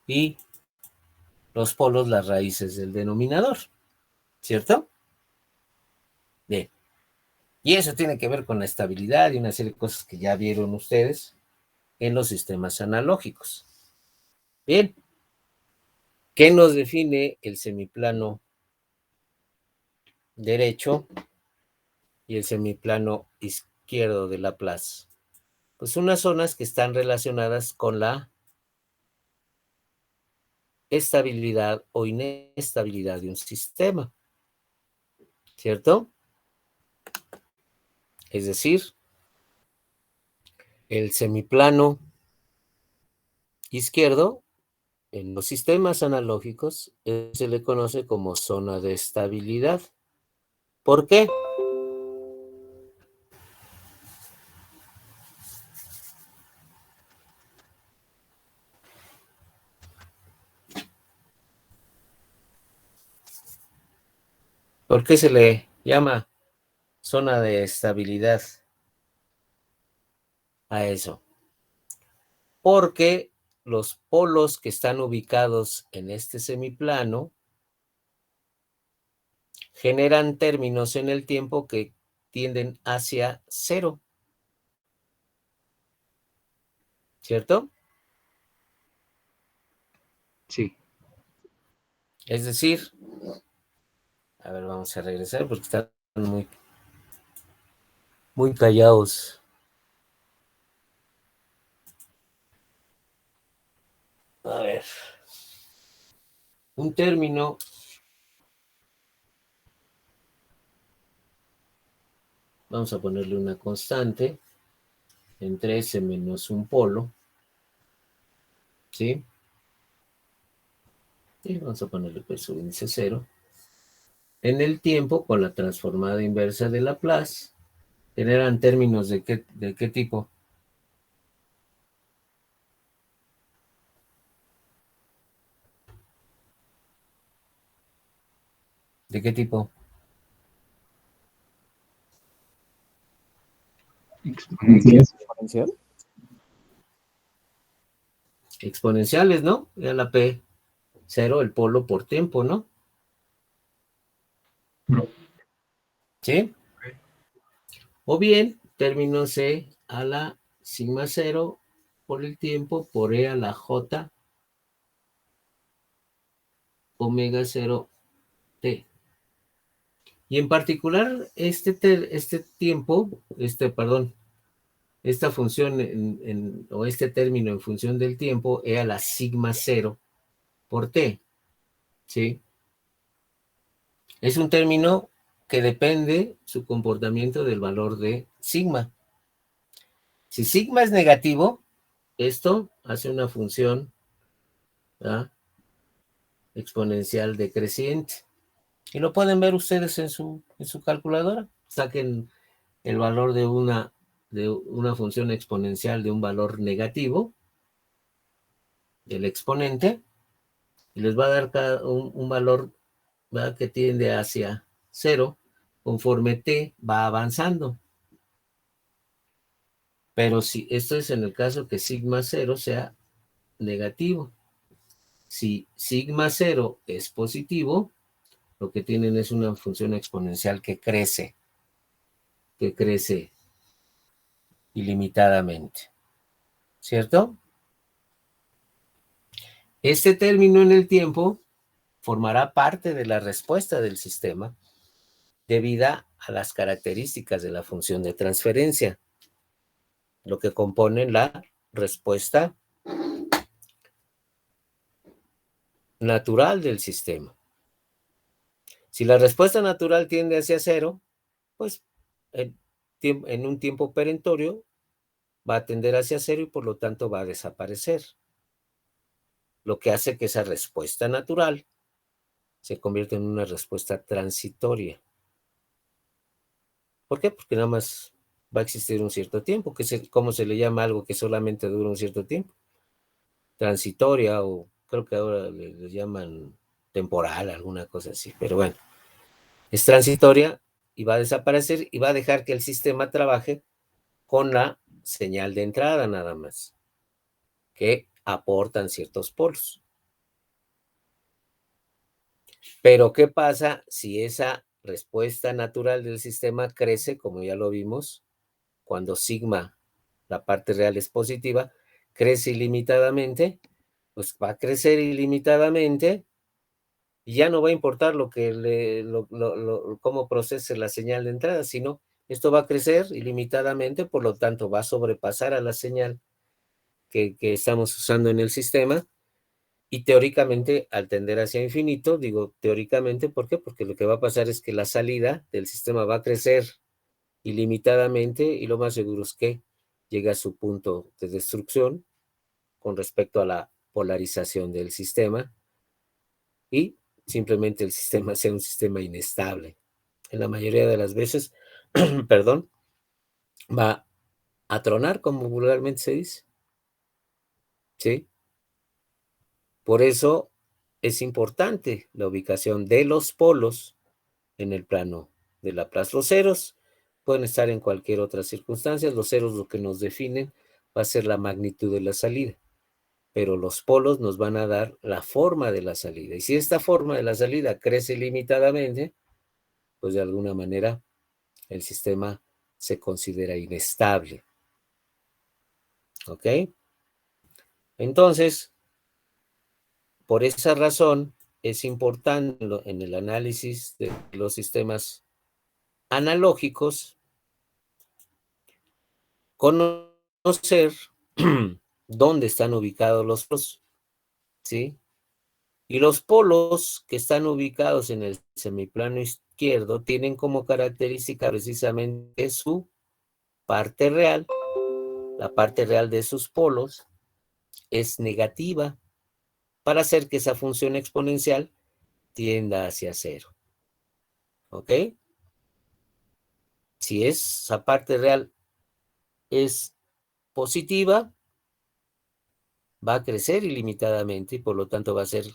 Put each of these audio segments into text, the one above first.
y los polos las raíces del denominador, ¿cierto? Bien. Y eso tiene que ver con la estabilidad y una serie de cosas que ya vieron ustedes en los sistemas analógicos. Bien. ¿Qué nos define el semiplano derecho y el semiplano izquierdo de Laplace? Pues unas zonas que están relacionadas con la estabilidad o inestabilidad de un sistema, ¿cierto? Es decir, el semiplano izquierdo en los sistemas analógicos se le conoce como zona de estabilidad. ¿Por qué? ¿Por qué se le llama zona de estabilidad a eso? Porque los polos que están ubicados en este semiplano generan términos en el tiempo que tienden hacia cero, ¿cierto? Sí. Es decir, a ver, vamos a regresar porque están muy callados. A ver, un término vamos a ponerle una constante entre S menos un polo, ¿sí? Y vamos a ponerle pues su índice 0. En el tiempo, con la transformada inversa de Laplace, generan términos de qué tipo. ¿De qué tipo? Exponencial. Exponenciales, ¿no? Ya la P0, el polo por tiempo, ¿no? No. ¿Sí? O bien, término C a la sigma 0 por el tiempo por E a la J omega 0 T. Y en particular, esta función o este término en función del tiempo E a la sigma 0 por T, ¿sí? Es un término que depende su comportamiento del valor de sigma. Si sigma es negativo, esto hace una función, ¿verdad?, exponencial decreciente. Y lo pueden ver ustedes en su calculadora. Saquen el valor de una función exponencial de un valor negativo, del exponente, y les va a dar un valor, ¿verdad?, que tiende hacia 0 conforme t va avanzando. Pero si esto es en el caso que sigma 0 sea negativo. Si sigma 0 es positivo, lo que tienen es una función exponencial que crece ilimitadamente, ¿cierto? Este término en el tiempo formará parte de la respuesta del sistema debida a las características de la función de transferencia, lo que compone la respuesta natural del sistema. Si la respuesta natural tiende hacia 0, pues en un tiempo perentorio va a tender hacia 0 y por lo tanto va a desaparecer. Lo que hace que esa respuesta natural se convierta en una respuesta transitoria. ¿Por qué? Porque nada más va a existir un cierto tiempo. ¿Cómo se le llama algo que solamente dura un cierto tiempo? Transitoria, o creo que ahora le llaman temporal, alguna cosa así. Pero bueno, es transitoria y va a desaparecer y va a dejar que el sistema trabaje con la señal de entrada nada más, que aportan ciertos polos. Pero, ¿qué pasa si esa respuesta natural del sistema crece, como ya lo vimos, cuando sigma, la parte real es positiva, crece ilimitadamente? Pues va a crecer ilimitadamente y ya no va a importar cómo procese la señal de entrada, sino esto va a crecer ilimitadamente, por lo tanto va a sobrepasar a la señal que estamos usando en el sistema. Y teóricamente, al tender hacia infinito, digo teóricamente, ¿por qué? Porque lo que va a pasar es que la salida del sistema va a crecer ilimitadamente y lo más seguro es que llegue a su punto de destrucción con respecto a la polarización del sistema y simplemente el sistema sea un sistema inestable. En la mayoría de las veces, perdón, va a tronar, como vulgarmente se dice. ¿Sí? Por eso es importante la ubicación de los polos en el plano de Laplace. Los ceros pueden estar en cualquier otra circunstancia. Los ceros lo que nos definen va a ser la magnitud de la salida, pero los polos nos van a dar la forma de la salida. Y si esta forma de la salida crece limitadamente, pues de alguna manera el sistema se considera inestable. ¿Ok? Entonces, por esa razón, es importante en el análisis de los sistemas analógicos conocer dónde están ubicados los polos, ¿sí? Y los polos que están ubicados en el semiplano izquierdo tienen como característica precisamente su parte real. La parte real de sus polos es negativa para hacer que esa función exponencial tienda hacia cero. ¿Ok? Si esa parte real es positiva, va a crecer ilimitadamente y por lo tanto va a ser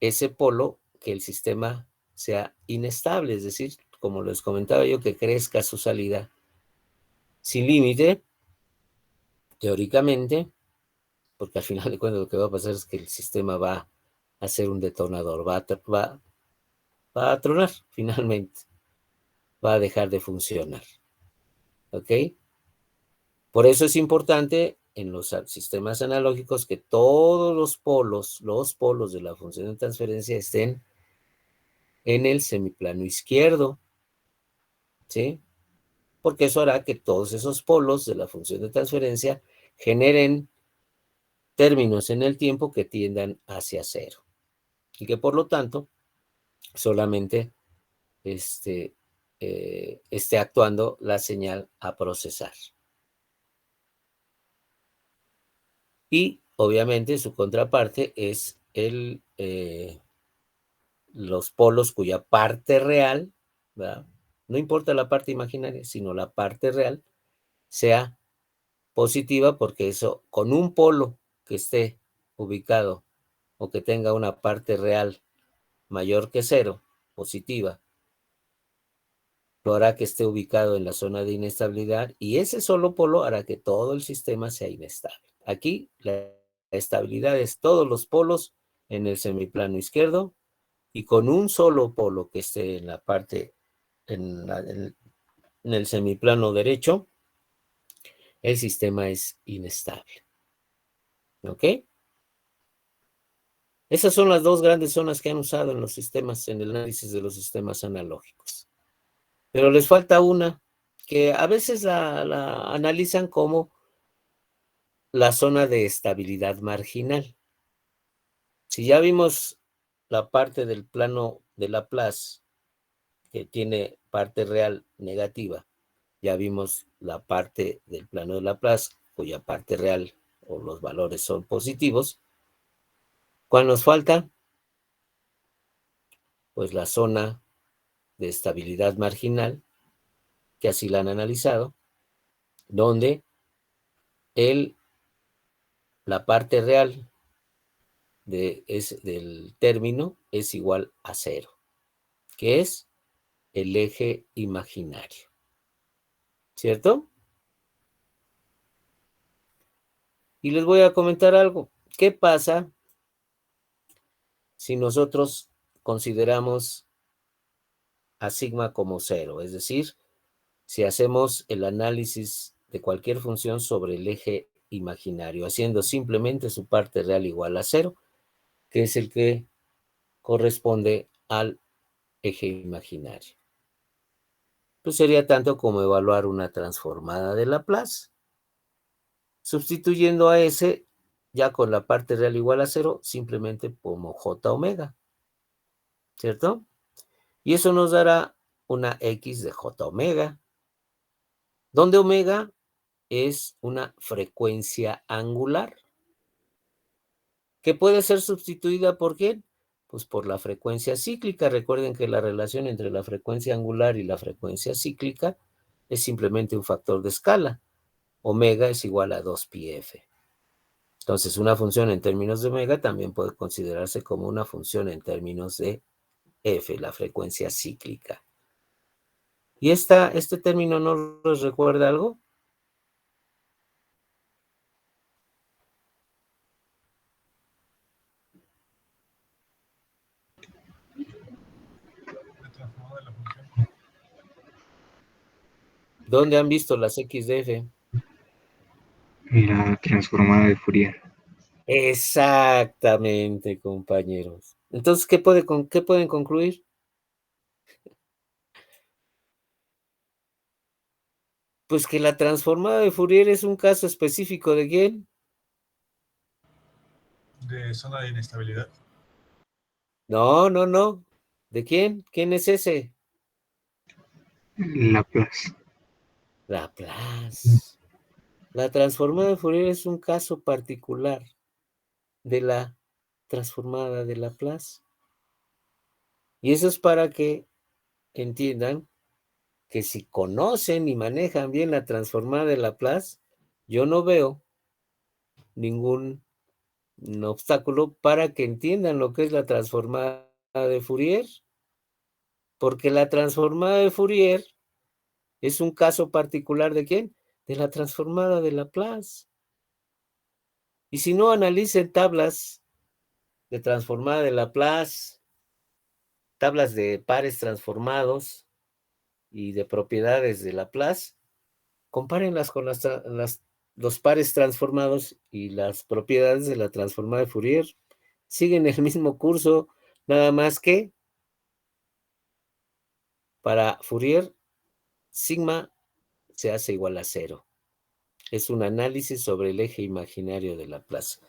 ese polo que el sistema sea inestable, es decir, como les comentaba yo, que crezca su salida sin límite, teóricamente, porque al final de cuentas lo que va a pasar es que el sistema va a ser un detonador, va a tronar finalmente, va a dejar de funcionar. ¿Ok? Por eso es importante en los sistemas analógicos que todos los polos de la función de transferencia estén en el semiplano izquierdo, ¿sí? Porque eso hará que todos esos polos de la función de transferencia generen términos en el tiempo que tiendan hacia cero y que por lo tanto solamente esté actuando la señal a procesar. Y obviamente su contraparte es los polos cuya parte real, ¿verdad? No importa la parte imaginaria, sino la parte real, sea positiva, porque eso, con un polo que esté ubicado o que tenga una parte real mayor que cero, positiva, lo hará que esté ubicado en la zona de inestabilidad y ese solo polo hará que todo el sistema sea inestable. Aquí la estabilidad es todos los polos en el semiplano izquierdo y con un solo polo que esté en la parte, en el semiplano derecho, el sistema es inestable. ¿Ok? Esas son las dos grandes zonas que han usado en los sistemas, en el análisis de los sistemas analógicos. Pero les falta una que a veces la analizan como la zona de estabilidad marginal. Si ya vimos la parte del plano de Laplace que tiene parte real negativa, ya vimos la parte del plano de Laplace cuya parte real o los valores son positivos. ¿Cuál nos falta? Pues la zona de estabilidad marginal, que así la han analizado, donde la parte real del término es igual a cero, que es el eje imaginario. ¿Cierto? Y les voy a comentar algo. ¿Qué pasa si nosotros consideramos a sigma como 0? Es decir, si hacemos el análisis de cualquier función sobre el eje imaginario, haciendo simplemente su parte real igual a 0, que es el que corresponde al eje imaginario. Pues sería tanto como evaluar una transformada de Laplace, sustituyendo a S ya con la parte real igual a 0, simplemente como J omega, ¿cierto? Y eso nos dará una X de J omega, donde omega es una frecuencia angular, que puede ser sustituida ¿por quién? Pues por la frecuencia cíclica. Recuerden que la relación entre la frecuencia angular y la frecuencia cíclica es simplemente un factor de escala. Omega es igual a 2πf. Entonces, una función en términos de omega también puede considerarse como una función en términos de f, la frecuencia cíclica. ¿Y este término no les recuerda algo? ¿Dónde han visto las x de f? La transformada de Fourier. Exactamente, compañeros. Entonces, ¿qué pueden concluir? Pues que la transformada de Fourier es un caso específico ¿de quién? De zona de inestabilidad. No, no, no. ¿De quién? ¿Quién es ese? Laplace. Laplace. La transformada de Fourier es un caso particular de la transformada de Laplace. Y eso es para que entiendan que si conocen y manejan bien la transformada de Laplace, yo no veo ningún obstáculo para que entiendan lo que es la transformada de Fourier, porque la transformada de Fourier es un caso particular ¿de quién? De la transformada de Laplace. Y si no, analicen tablas de transformada de Laplace, tablas de pares transformados y de propiedades de Laplace, compárenlas con los pares transformados y las propiedades de la transformada de Fourier. Siguen el mismo curso, nada más que para Fourier, sigma se hace igual a 0. Es un análisis sobre el eje imaginario de Laplace.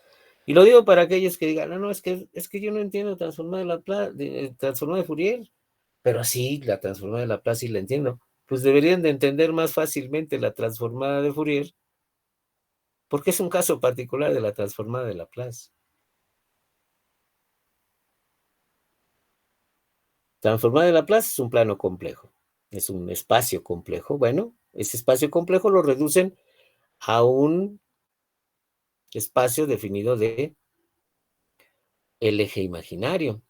Y lo digo para aquellos que digan, no, es que yo no entiendo transformada de Laplace, transformada de Fourier, pero sí, la transformada de Laplace sí la entiendo. Pues deberían de entender más fácilmente la transformada de Fourier, porque es un caso particular de la transformada de Laplace. Transformada de Laplace es un plano complejo, es un espacio complejo. Bueno, ese espacio complejo lo reducen a un espacio definido de el eje imaginario.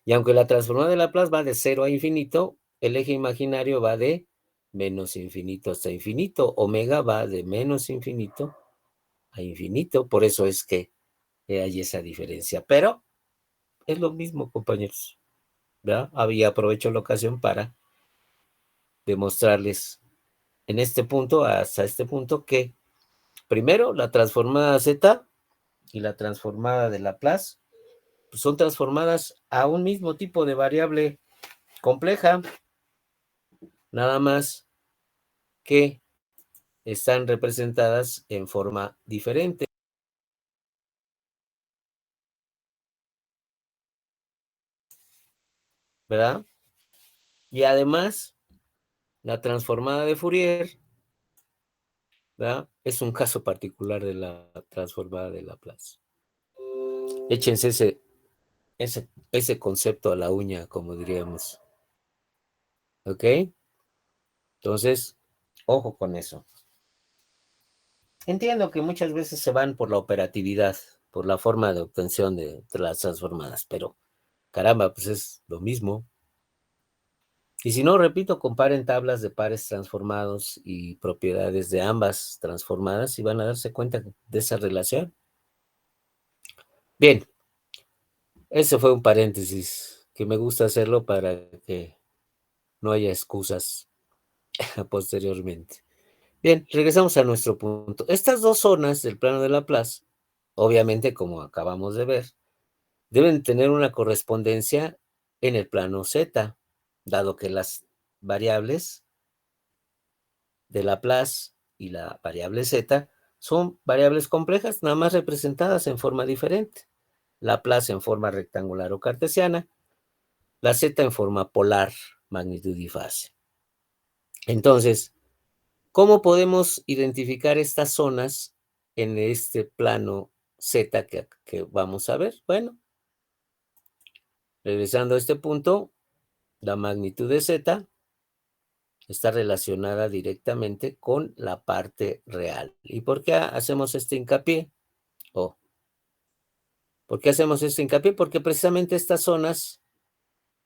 Y aunque la transformada de Laplace va de 0 a infinito, el eje imaginario va de menos infinito hasta infinito. Omega va de menos infinito a infinito. Por eso es que hay esa diferencia. Pero es lo mismo, compañeros, ¿verdad? Aprovecho la ocasión para demostrarles en este punto, hasta este punto, que primero la transformada Z y la transformada de Laplace pues son transformadas a un mismo tipo de variable compleja, nada más que están representadas en forma diferente, ¿verdad? Y además, la transformada de Fourier, ¿verdad? Es un caso particular de la transformada de Laplace. Échense ese concepto a la uña, como diríamos. ¿Ok? Entonces, ojo con eso. Entiendo que muchas veces se van por la operatividad, por la forma de obtención de las transformadas, pero caramba, pues es lo mismo. Y si no, repito, comparen tablas de pares transformados y propiedades de ambas transformadas y van a darse cuenta de esa relación. Bien, ese fue un paréntesis que me gusta hacerlo para que no haya excusas posteriormente. Bien, regresamos a nuestro punto. Estas dos zonas del plano de Laplace, obviamente, como acabamos de ver, deben tener una correspondencia en el plano Z, dado que las variables de Laplace y la variable Z son variables complejas, nada más representadas en forma diferente. Laplace en forma rectangular o cartesiana, la Z en forma polar, magnitud y fase. Entonces, ¿cómo podemos identificar estas zonas en este plano Z que vamos a ver? Bueno, regresando a este punto, la magnitud de Z está relacionada directamente con la parte real. ¿Y por qué hacemos este hincapié? ¿Por qué hacemos este hincapié? Porque precisamente estas zonas,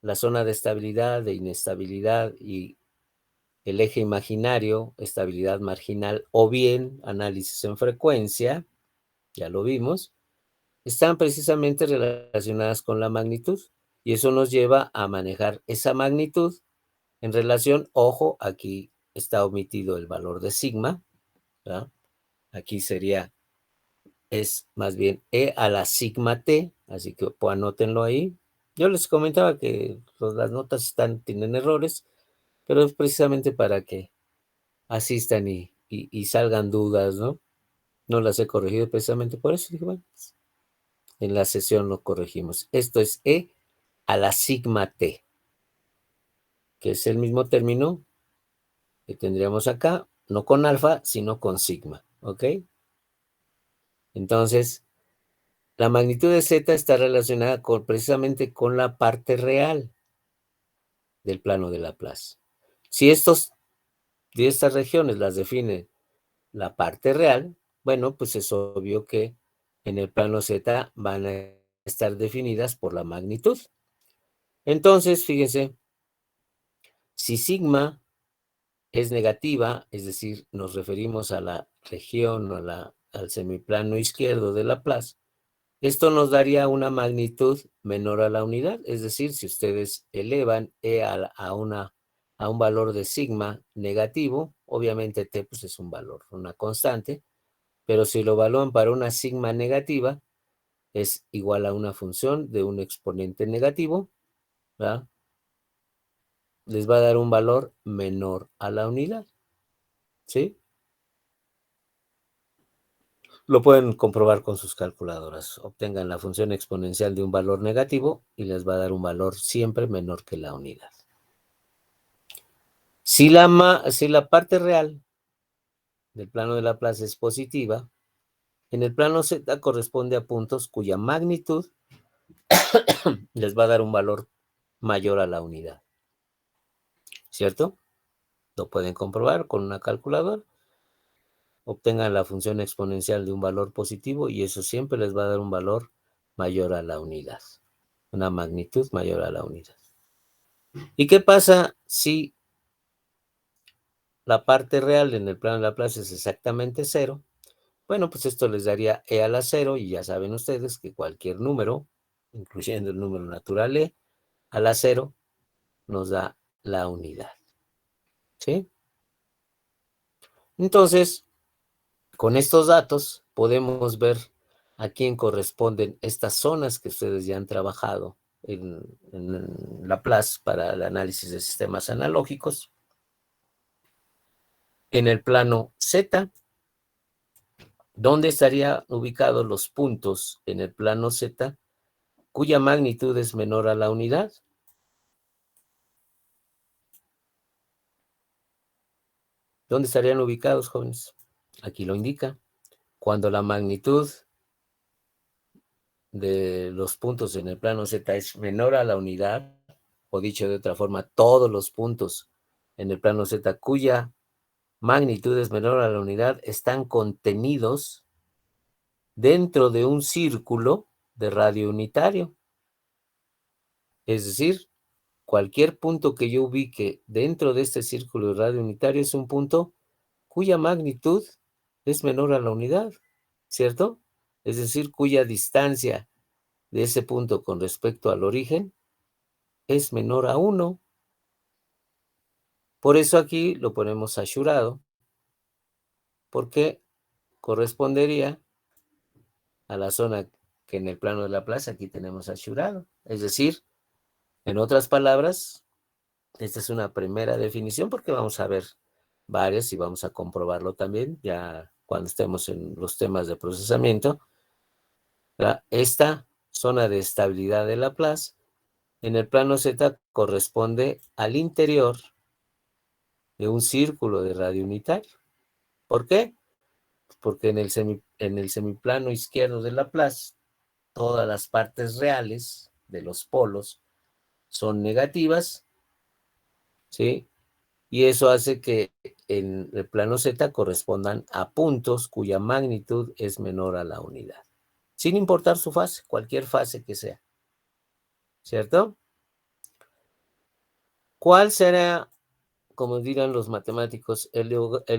la zona de estabilidad, de inestabilidad y el eje imaginario, estabilidad marginal o bien análisis en frecuencia, ya lo vimos, están precisamente relacionadas con la magnitud y eso nos lleva a manejar esa magnitud en relación, ojo, aquí está omitido el valor de sigma, ¿verdad? Aquí es más bien E a la sigma t, así que pues, anótenlo ahí. Yo les comentaba que las notas tienen errores, pero es precisamente para que asistan y salgan dudas, ¿no? No las he corregido precisamente por eso. Dije, bueno, pues, en la sesión lo corregimos. Esto es E a la sigma t, que es el mismo término que tendríamos acá, no con alfa, sino con sigma, ¿ok? Entonces, la magnitud de Z está relacionada precisamente con la parte real del plano de Laplace. Si estas regiones las define la parte real, bueno, pues es obvio que en el plano Z van a estar definidas por la magnitud. Entonces, fíjense, si sigma es negativa, es decir, nos referimos a la región o al semiplano izquierdo de Laplace, esto nos daría una magnitud menor a la unidad, es decir, si ustedes elevan E a un valor de sigma negativo, obviamente T pues es un valor, una constante, pero si lo evalúan para una sigma negativa, es igual a una función de un exponente negativo, ¿verdad? Les va a dar un valor menor a la unidad, ¿sí? Lo pueden comprobar con sus calculadoras. Obtengan la función exponencial de un valor negativo y les va a dar un valor siempre menor que la unidad. Si la parte real del plano de Laplace es positiva, en el plano Z corresponde a puntos cuya magnitud les va a dar un valor mayor a la unidad. ¿Cierto? Lo pueden comprobar con una calculadora. Obtengan la función exponencial de un valor positivo y eso siempre les va a dar un valor mayor a la unidad. Una magnitud mayor a la unidad. ¿Y qué pasa si la parte real en el plano de Laplace es exactamente 0? Bueno, pues esto les daría E a la 0 y ya saben ustedes que cualquier número, incluyendo el número natural E, a la 0 nos da la unidad. ¿Sí? Entonces, con estos datos podemos ver a quién corresponden estas zonas que ustedes ya han trabajado en Laplace para el análisis de sistemas analógicos. En el plano Z, ¿dónde estarían ubicados los puntos en el plano Z cuya magnitud es menor a la unidad? ¿Dónde estarían ubicados, jóvenes? Aquí lo indica. Cuando la magnitud de los puntos en el plano Z es menor a la unidad, o dicho de otra forma, todos los puntos en el plano Z cuya magnitud es menor a la unidad están contenidos dentro de un círculo de radio unitario. Es decir, cualquier punto que yo ubique dentro de este círculo de radio unitario es un punto cuya magnitud es menor a la unidad, ¿cierto? Es decir, cuya distancia de ese punto con respecto al origen es menor a 1. Por eso aquí lo ponemos asurado, porque correspondería a la zona que en el plano de Laplace aquí tenemos asurado. Es decir, en otras palabras, esta es una primera definición porque vamos a ver varias y vamos a comprobarlo también ya cuando estemos en los temas de procesamiento. Esta zona de estabilidad de Laplace en el plano Z corresponde al interior de un círculo de radio unitario. ¿Por qué? Porque en el semiplano izquierdo de Laplace todas las partes reales de los polos son negativas, ¿sí? Y eso hace que en el plano Z correspondan a puntos cuya magnitud es menor a la unidad, sin importar su fase, cualquier fase que sea, ¿cierto? ¿Cuál será, como dirán los matemáticos, el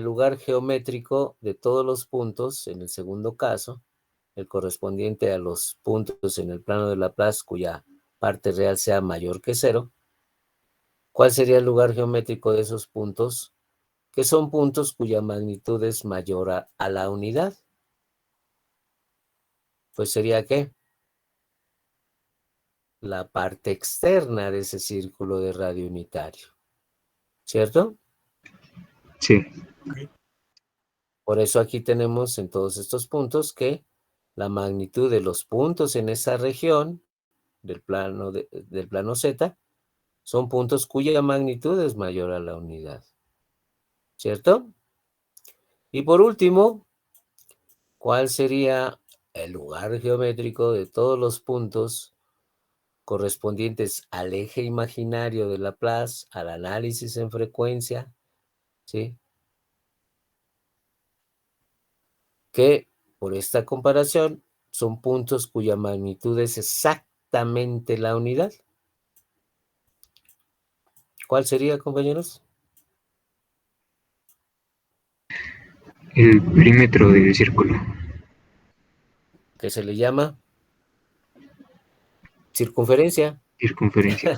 lugar geométrico de todos los puntos, en el segundo caso, el correspondiente a los puntos en el plano de Laplace cuya parte real sea mayor que 0? ¿Cuál sería el lugar geométrico de esos puntos? Que son puntos cuya magnitud es mayor a la unidad. Pues sería ¿qué? La parte externa de ese círculo de radio unitario, ¿cierto? Sí. Ok. Por eso aquí tenemos en todos estos puntos que la magnitud de los puntos en esa región del plano Z son puntos cuya magnitud es mayor a la unidad, ¿cierto? Y por último, ¿cuál sería el lugar geométrico de todos los puntos correspondientes al eje imaginario de Laplace, al análisis en frecuencia, ¿sí? Que por esta comparación son puntos cuya magnitud es exactamente la unidad. ¿Cuál sería, compañeros? El perímetro del círculo. Que se le llama circunferencia. Circunferencia.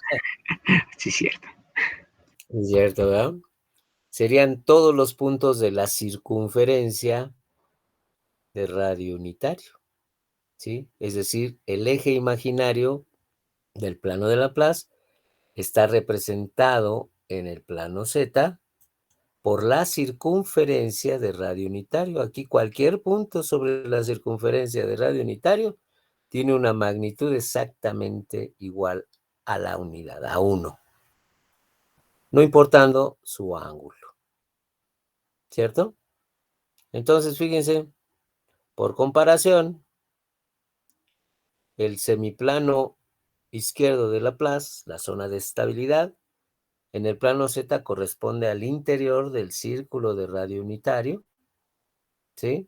Sí, cierto. Es cierto, ¿verdad? Serían todos los puntos de la circunferencia de radio unitario, ¿sí? Es decir, el eje imaginario del plano de Laplace está representado en el plano Z por la circunferencia de radio unitario. Aquí cualquier punto sobre la circunferencia de radio unitario tiene una magnitud exactamente igual a la unidad, a 1, no importando su ángulo, ¿cierto? Entonces, fíjense, por comparación, el semiplano izquierdo de Laplace, la zona de estabilidad, en el plano Z corresponde al interior del círculo de radio unitario, ¿sí?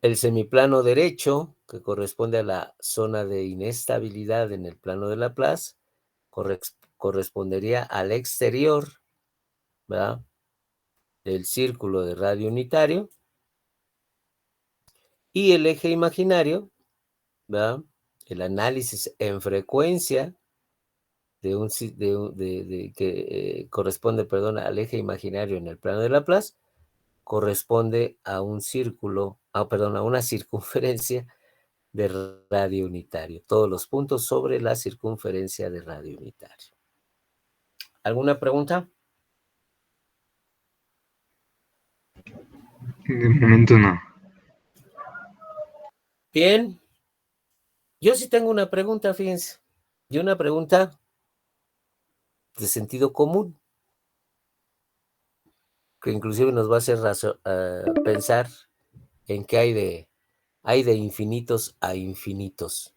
El semiplano derecho, que corresponde a la zona de inestabilidad en el plano de Laplace, correspondería al exterior, ¿verdad?, del círculo de radio unitario. Y el eje imaginario, ¿verdad?, el análisis en frecuencia que corresponde, perdón, al eje imaginario en el plano de Laplace, corresponde a un círculo, perdón, a una circunferencia de radio unitario. Todos los puntos sobre la circunferencia de radio unitario. ¿Alguna pregunta? De momento no. Bien. Yo sí tengo una pregunta, fíjense. Y una pregunta de sentido común, que inclusive nos va a hacer pensar en qué hay de infinitos a infinitos.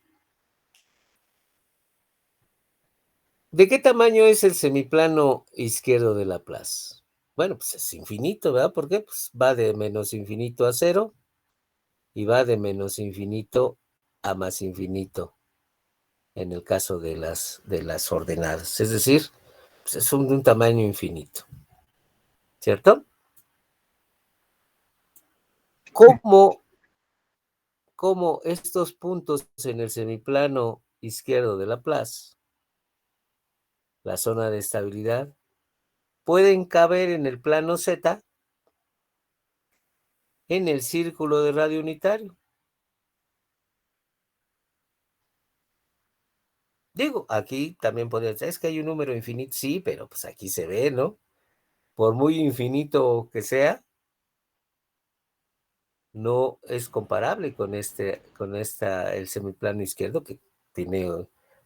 ¿De qué tamaño es el semiplano izquierdo de Laplace? Bueno, pues es infinito, ¿verdad? ¿Por qué? Pues va de menos infinito a 0 y va de menos infinito a más infinito en el caso de las ordenadas. Es decir, pues es de un tamaño infinito, ¿cierto? ¿Cómo cómo estos puntos en el semiplano izquierdo de Laplace, la zona de estabilidad, pueden caber en el plano Z en el círculo de radio unitario. Digo, aquí también podría ser, es que hay un número infinito, sí, pero pues aquí se ve, ¿no? Por muy infinito que sea, no es comparable con el semiplano izquierdo, que tiene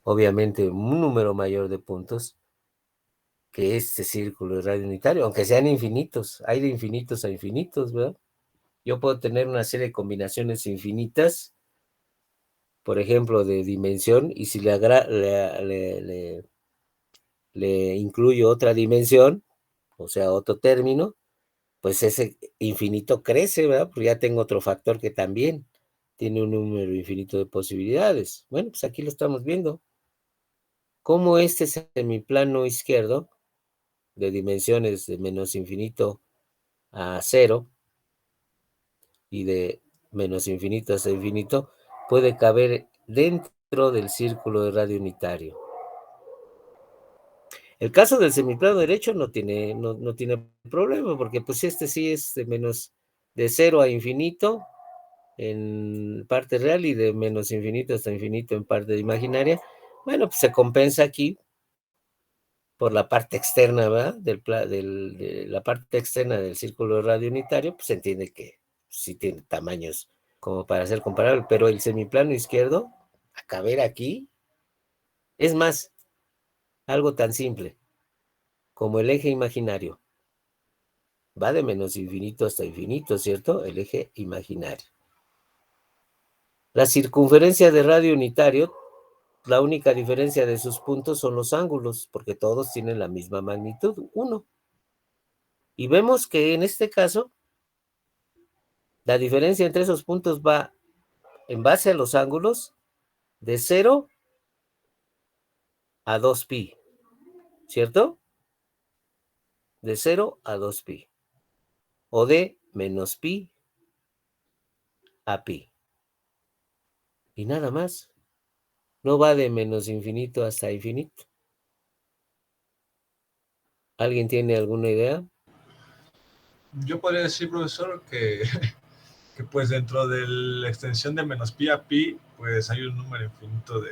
obviamente un número mayor de puntos que este círculo de radio unitario, aunque sean infinitos, hay de infinitos a infinitos, ¿verdad? Yo puedo tener una serie de combinaciones infinitas, por ejemplo, de dimensión, y si le incluyo otra dimensión, o sea, otro término, pues ese infinito crece, ¿verdad? Porque ya tengo otro factor que también tiene un número infinito de posibilidades. Bueno, pues aquí lo estamos viendo. Cómo este semiplano izquierdo, de dimensiones de menos infinito a cero y de menos infinito hasta infinito, puede caber dentro del círculo de radio unitario. El caso del semiplano derecho no tiene problema, porque pues este sí es de cero a infinito en parte real y de menos infinito hasta infinito en parte imaginaria. Bueno, pues se compensa aquí por la parte externa, ¿verdad? De la parte externa del círculo de radio unitario, pues se entiende que sí tiene tamaños como para ser comparable, pero el semiplano izquierdo, a caber aquí, es más, algo tan simple como el eje imaginario. Va de menos infinito hasta infinito, ¿cierto? El eje imaginario. La circunferencia de radio unitario, la única diferencia de sus puntos son los ángulos, porque todos tienen la misma magnitud, 1. Y vemos que en este caso, la diferencia entre esos puntos va, en base a los ángulos, de 0 a 2pi, ¿cierto? De 0 a 2pi. O de menos pi a pi. Y nada más. No va de menos infinito hasta infinito. ¿Alguien tiene alguna idea? Yo podría decir, profesor, que pues dentro de la extensión de menos pi a pi, pues hay un número infinito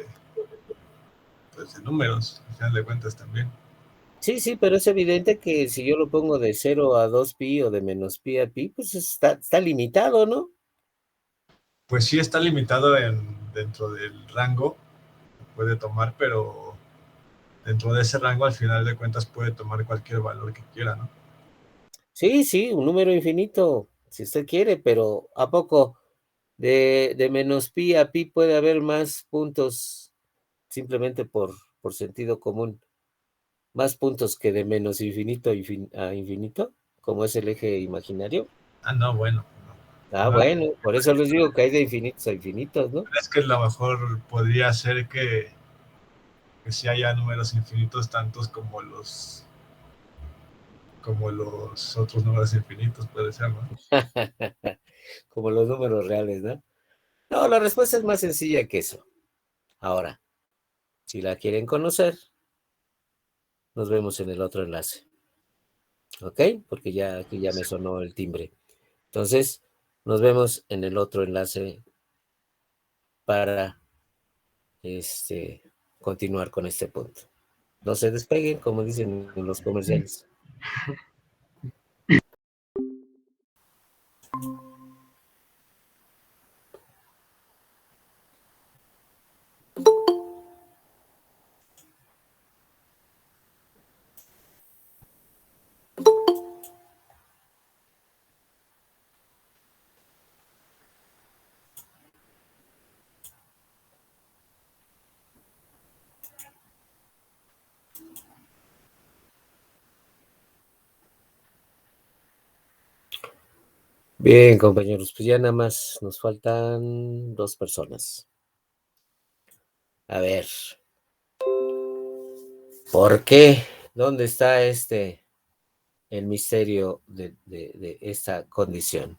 pues, de números, al final de cuentas también. Sí, pero es evidente que si yo lo pongo de 0 a 2pi o de menos pi a pi, pues está limitado, ¿no? Pues sí está limitado dentro del rango que puede tomar, pero dentro de ese rango al final de cuentas puede tomar cualquier valor que quiera, ¿no? Sí, un número infinito, si usted quiere, pero ¿a poco de menos pi a pi puede haber más puntos simplemente por sentido común? ¿Más puntos que de menos infinito a infinito, como es el eje imaginario? Ah, no, bueno. Ah, No. bueno, por eso les digo que hay de infinitos a infinitos, ¿no? Es que a lo mejor podría ser que sí haya números infinitos tantos como los otros números infinitos, puede ser, ¿no? Como los números reales, ¿no? No, la respuesta es más sencilla que eso. Ahora, si la quieren conocer, nos vemos en el otro enlace. ¿Ok? Porque ya aquí ya me sonó el timbre. Entonces, nos vemos en el otro enlace para continuar con este punto. No se despeguen, como dicen en los comerciales. Bien, compañeros, pues ya nada más nos faltan 2 personas. A ver, ¿por qué? ¿Dónde está el misterio de esta condición?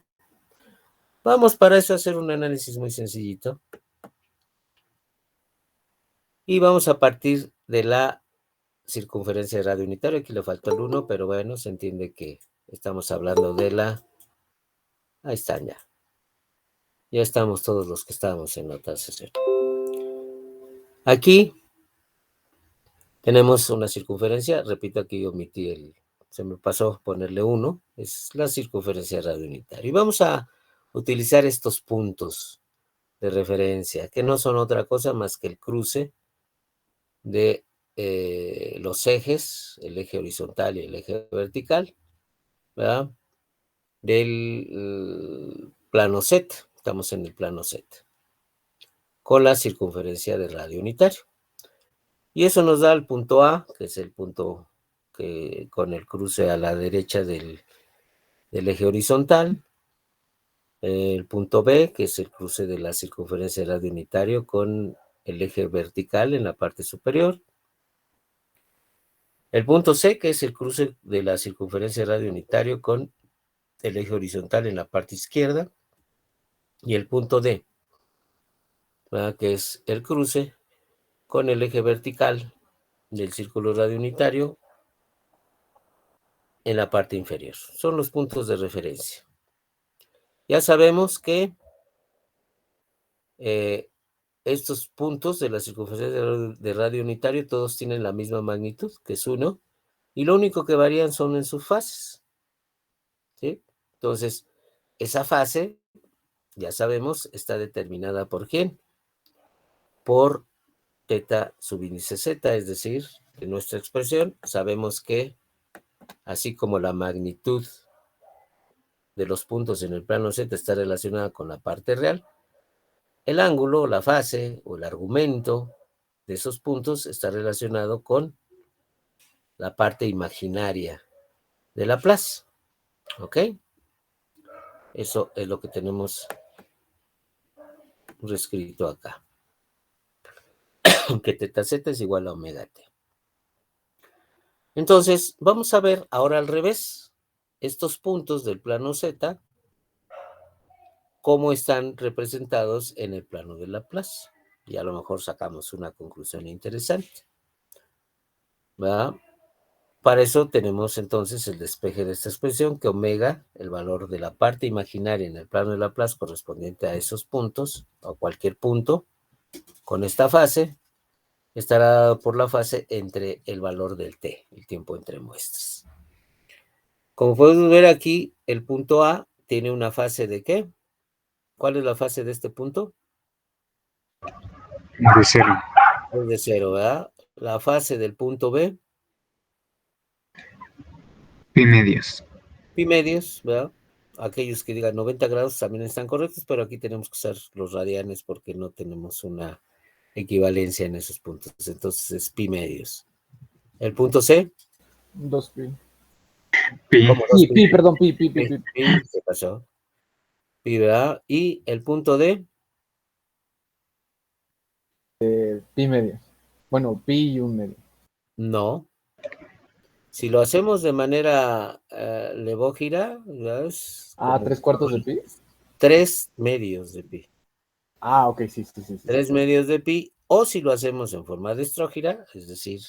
Vamos para eso a hacer un análisis muy sencillito. Y vamos a partir de la circunferencia de radio unitario. Aquí le faltó el 1, pero bueno, se entiende que estamos hablando de la... Ahí están ya. Ya estamos todos los que estábamos en la otra sesión. Aquí tenemos una circunferencia. Repito, aquí omití el... Se me pasó ponerle 1. Es la circunferencia de radio unitario. Y vamos a utilizar estos puntos de referencia, que no son otra cosa más que el cruce de los ejes, el eje horizontal y el eje vertical, ¿verdad? Del plano Z, estamos en el plano Z, con la circunferencia de radio unitario. Y eso nos da el punto A, que es el punto que con el cruce a la derecha del eje horizontal, el punto B, que es el cruce de la circunferencia de radio unitario con el eje vertical en la parte superior, el punto C, que es el cruce de la circunferencia de radio unitario con el eje horizontal en la parte izquierda, y el punto D, ¿verdad? Que es el cruce con el eje vertical del círculo radio unitario en la parte inferior. Son los puntos de referencia. Ya sabemos que estos puntos de la circunferencia de radio unitario todos tienen la misma magnitud, que es 1, y lo único que varían son en sus fases, ¿sí? Entonces, esa fase, ya sabemos, está determinada por ¿quién? Por θ subíndice z, es decir, en nuestra expresión sabemos que así como la magnitud de los puntos en el plano z está relacionada con la parte real, el ángulo, la fase o el argumento de esos puntos está relacionado con la parte imaginaria de Laplace. ¿Ok? Eso es lo que tenemos reescrito acá. Que θz es igual a omega t. Entonces, vamos a ver ahora al revés. Estos puntos del plano z, cómo están representados en el plano de Laplace. Y a lo mejor sacamos una conclusión interesante, ¿verdad? Para eso tenemos entonces el despeje de esta expresión, que omega, el valor de la parte imaginaria en el plano de Laplace correspondiente a esos puntos, o cualquier punto, con esta fase, estará dado por la fase entre el valor del t, el tiempo entre muestras. Como podemos ver aquí, el punto A tiene una fase de ¿qué? ¿Cuál es la fase de este punto? De 0. Es de 0, ¿verdad? La fase del punto B, Pi medios. pi medios, ¿verdad? Aquellos que digan 90 grados también están correctos, pero aquí tenemos que usar los radianes porque no tenemos una equivalencia en esos puntos. Entonces es pi medios. ¿El punto C? 2pi. Pi. ¿Cómo Pi, perdón, pi. Pi, ¿qué pasó? Pi, ¿verdad? ¿Y el punto D? Pi medios. Bueno, pi y un medio. No. Si lo hacemos de manera levógira, ¿ves? Ah, Como 3/4 de pi. 3 medios de pi. Ah, ok, sí. 3 medios de pi, o si lo hacemos en forma de estrógira, es decir,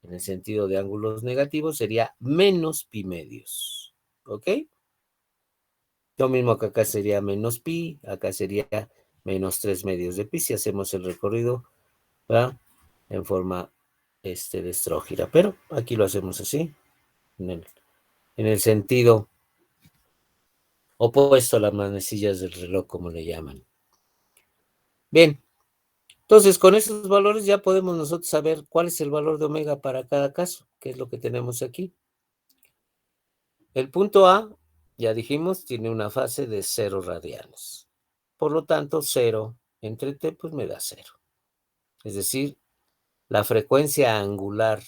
en el sentido de ángulos negativos, sería menos pi medios. ¿Ok? Lo mismo que acá sería menos pi, acá sería menos 3 medios de pi, si hacemos el recorrido, ¿verdad? En forma de estrógira. Pero aquí lo hacemos así, en el sentido opuesto a las manecillas del reloj, como le llaman. Bien, entonces con esos valores ya podemos nosotros saber cuál es el valor de omega para cada caso, que es lo que tenemos aquí. El punto A, ya dijimos, tiene una fase de 0 radianes. Por lo tanto, 0 entre t, pues me da 0. Es decir, la frecuencia angular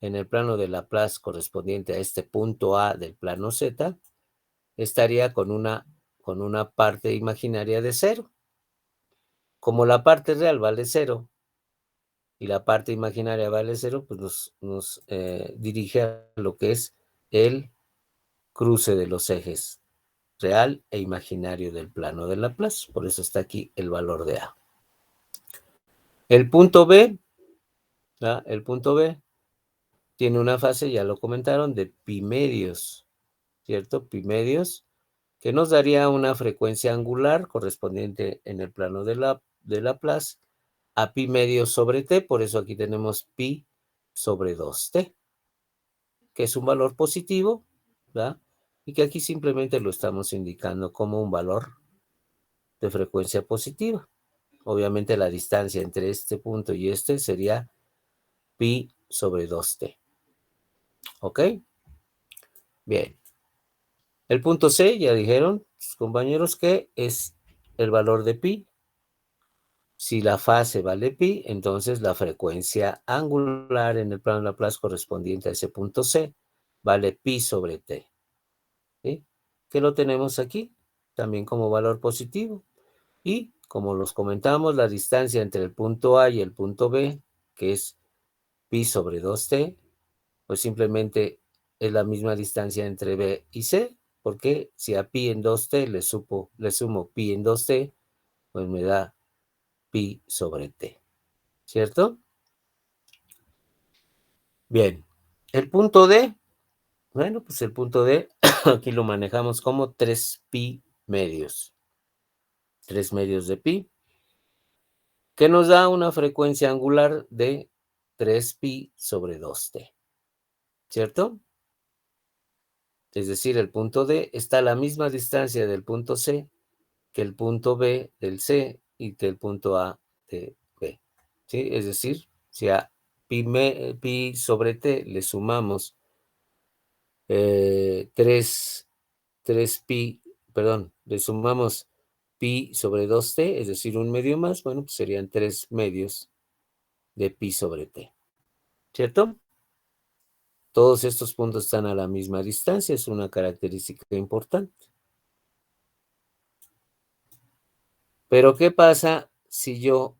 en el plano de Laplace correspondiente a este punto A del plano Z estaría con una parte imaginaria de 0. Como la parte real vale 0 y la parte imaginaria vale 0, pues nos dirige a lo que es el cruce de los ejes real e imaginario del plano de Laplace. Por eso está aquí el valor de A. El punto B, ¿verdad? El punto B tiene una fase, ya lo comentaron, de pi medios, ¿cierto? Pi medios, que nos daría una frecuencia angular correspondiente en el plano de Laplace a pi medios sobre t, por eso aquí tenemos pi sobre 2t, que es un valor positivo, ¿verdad? Y que aquí simplemente lo estamos indicando como un valor de frecuencia positiva. Obviamente la distancia entre este punto y este sería pi sobre 2t. ¿Ok? Bien. El punto C, ya dijeron sus compañeros que es el valor de pi. Si la fase vale pi, entonces la frecuencia angular en el plano de Laplace correspondiente a ese punto C vale pi sobre t. ¿Sí? Que lo tenemos aquí también como valor positivo. Y como los comentamos, la distancia entre el punto A y el punto B, que es pi sobre 2t, pues simplemente es la misma distancia entre B y C, porque si a pi en 2t le sumo pi en 2t, pues me da pi sobre t, ¿cierto? Bien, el punto D, bueno, pues el punto D, aquí lo manejamos como 3 pi medios, 3 medios de pi, que nos da una frecuencia angular de 3 pi sobre 2t, ¿cierto? Es decir, el punto D está a la misma distancia del punto C que el punto B del C y que el punto A de B. ¿Sí? Es decir, si a pi sobre t le sumamos 3 pi, perdón, le sumamos pi sobre 2t, es decir, un medio más, bueno, pues serían 3 medios de pi sobre t. ¿Cierto? Todos estos puntos están a la misma distancia, es una característica importante. Pero, ¿qué pasa si yo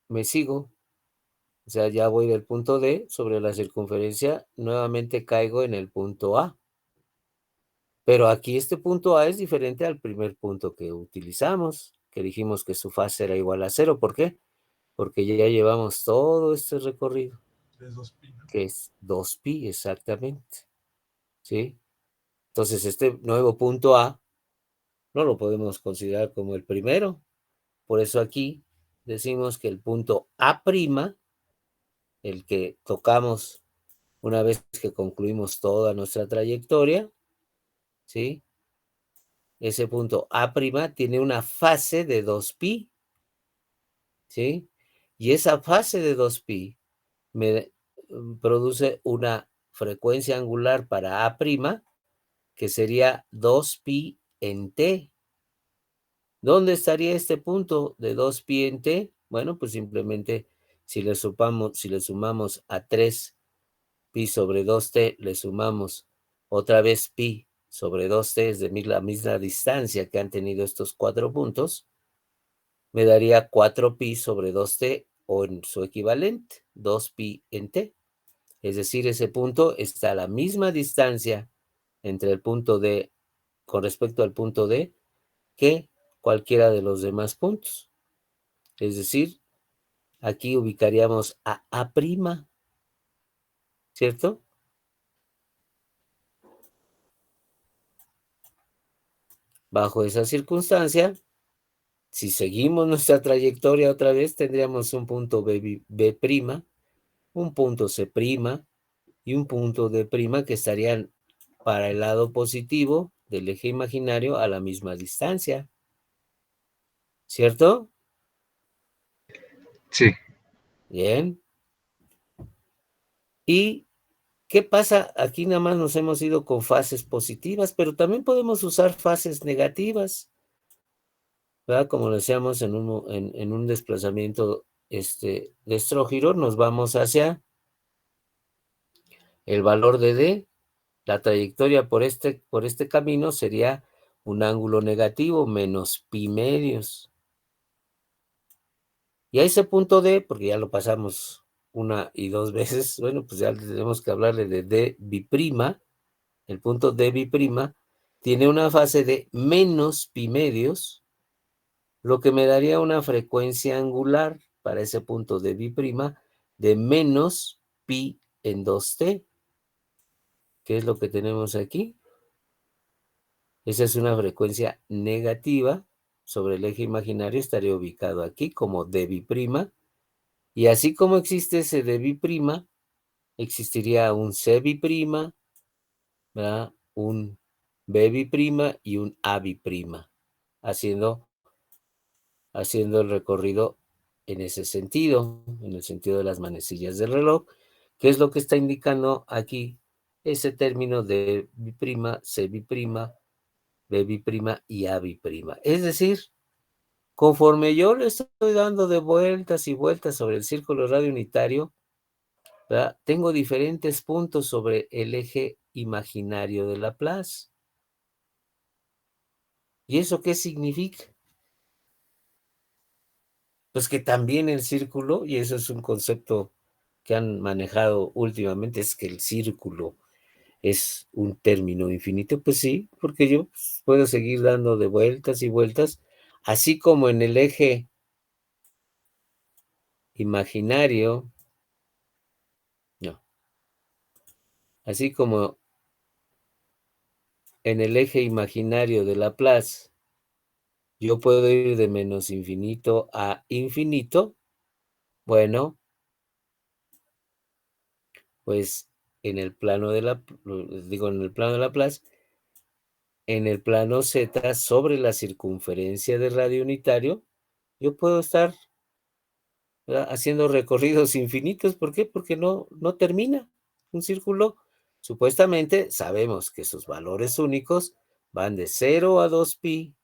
me sigo? O sea, ya voy del punto D sobre la circunferencia, nuevamente caigo en el punto A. Pero aquí este punto A es diferente al primer punto que utilizamos, que dijimos que su fase era igual a 0. ¿Por qué? Porque ya llevamos todo este recorrido. Es 2pi, ¿no? Que es 2pi exactamente. ¿Sí? Entonces, este nuevo punto A no lo podemos considerar como el primero. Por eso aquí decimos que el punto A', el que tocamos una vez que concluimos toda nuestra trayectoria, ¿sí? Ese punto A' tiene una fase de 2pi, ¿sí? Y esa fase de 2pi me produce una frecuencia angular para A', que sería 2pi en t. ¿Dónde estaría este punto de 2pi en t? Bueno, pues simplemente si le sumamos a 3 pi sobre 2t, le sumamos otra vez pi sobre 2t, es de la misma distancia que han tenido estos 4 puntos, me daría 4pi sobre 2t o en su equivalente, 2pi en t. Es decir, ese punto está a la misma distancia entre el punto D con respecto al punto D que cualquiera de los demás puntos. Es decir, aquí ubicaríamos a A', ¿cierto? Bajo esa circunstancia, si seguimos nuestra trayectoria otra vez, tendríamos un punto B', un punto C' y un punto D' que estarían para el lado positivo del eje imaginario a la misma distancia. ¿Cierto? Sí. Bien. ¿Y qué pasa? Aquí nada más nos hemos ido con fases positivas, pero también podemos usar fases negativas, ¿verdad? Como decíamos en un desplazamiento de estrógiro, nos vamos hacia el valor de D. La trayectoria por este camino sería un ángulo negativo menos pi medios. Y a ese punto D, porque ya lo pasamos una y dos veces, bueno, pues ya tenemos que hablarle de D', el punto D', tiene una fase de menos pi medios, lo que me daría una frecuencia angular para ese punto de B' de menos pi en 2t. ¿Qué es lo que tenemos aquí? Esa es una frecuencia negativa sobre el eje imaginario, estaría ubicado aquí como dB', y así como existe ese dB', existiría un C'B', ¿verdad? Un B'B' y un A'B', haciendo el recorrido en ese sentido, en el sentido de las manecillas del reloj, que es lo que está indicando aquí ese término de B', C'B', B'B' y A'B'. Es decir, conforme yo le estoy dando de vueltas y vueltas sobre el círculo radio unitario, ¿verdad? Tengo diferentes puntos sobre el eje imaginario de Laplace. ¿Y eso qué significa? Pues que también el círculo, y eso es un concepto que han manejado últimamente, es que el círculo es un término infinito. Pues sí, porque yo puedo seguir dando de vueltas y vueltas, así como en el eje imaginario, no, así como en el eje imaginario de Laplace, yo puedo ir de menos infinito a infinito. Bueno, pues en el plano de en el plano de Laplace, en el plano Z sobre la circunferencia del radio unitario, yo puedo estar, ¿verdad?, haciendo recorridos infinitos. ¿Por qué? Porque no termina. Un círculo, supuestamente, sabemos que sus valores únicos van de 0 a 2pi,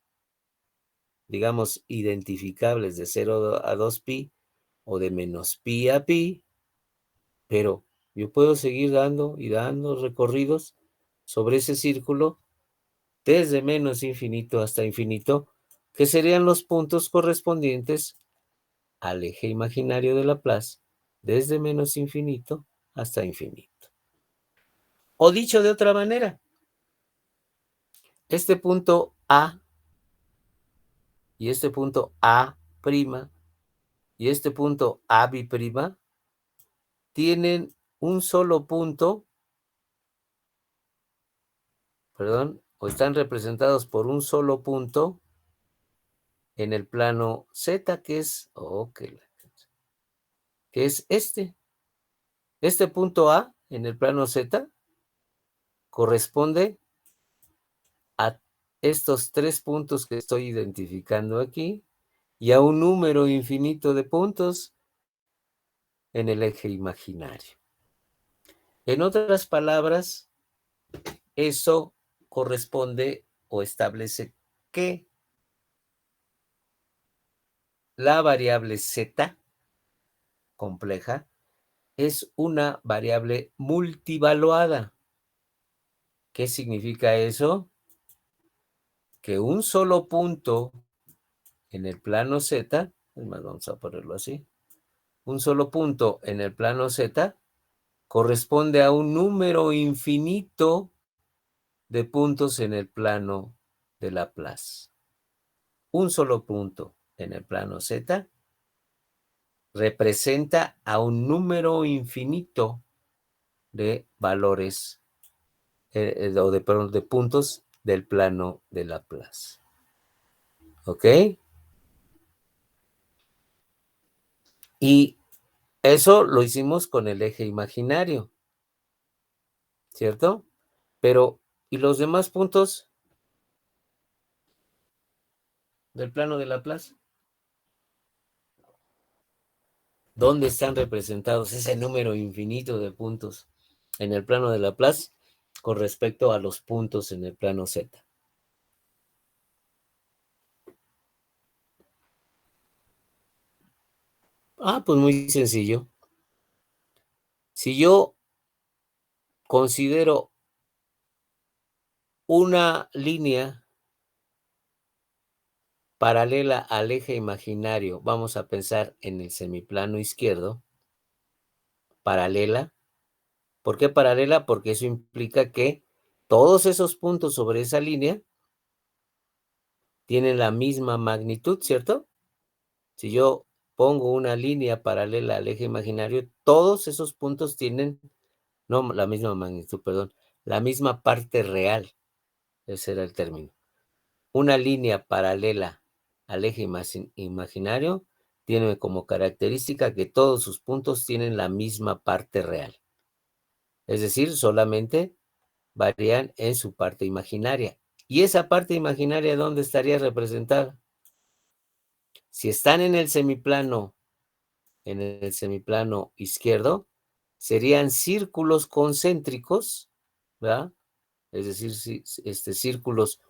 digamos, identificables de 0 a 2pi o de menos pi a pi, pero yo puedo seguir dando y dando recorridos sobre ese círculo desde menos infinito hasta infinito, que serían los puntos correspondientes al eje imaginario de Laplace, desde menos infinito hasta infinito. O dicho de otra manera, este punto A y este punto A' y este punto A'B' tienen un solo punto, perdón, o están representados por un solo punto en el plano Z, que es, que es este punto A en el plano Z corresponde a estos 3 puntos que estoy identificando aquí y a un número infinito de puntos en el eje imaginario. En otras palabras, eso corresponde o establece que la variable Z compleja es una variable multivaluada. ¿Qué significa eso? Que un solo punto en el plano Z, es más, vamos a ponerlo así, un solo punto en el plano Z corresponde a un número infinito de puntos en el plano de Laplace. Un solo punto en el plano Z representa a un número infinito de valores o de puntos del plano de Laplace. ¿Ok? Y eso lo hicimos con el eje imaginario, ¿cierto? Pero, ¿y los demás puntos del plano de Laplace? ¿Dónde están representados ese número infinito de puntos en el plano de Laplace con respecto a los puntos en el plano Z? Pues muy sencillo. Si yo considero una línea paralela al eje imaginario, vamos a pensar en el semiplano izquierdo, paralela. ¿Por qué paralela? Porque eso implica que todos esos puntos sobre esa línea tienen la misma magnitud, ¿cierto? Si yo pongo una línea paralela al eje imaginario, todos esos puntos tienen, no la misma magnitud, perdón, la misma parte real. Ese era el término. Una línea paralela al eje imaginario tiene como característica que todos sus puntos tienen la misma parte real. Es decir, solamente varían en su parte imaginaria. ¿Y esa parte imaginaria dónde estaría representada? Si están en el semiplano izquierdo, serían círculos concéntricos, ¿verdad? Es decir, círculos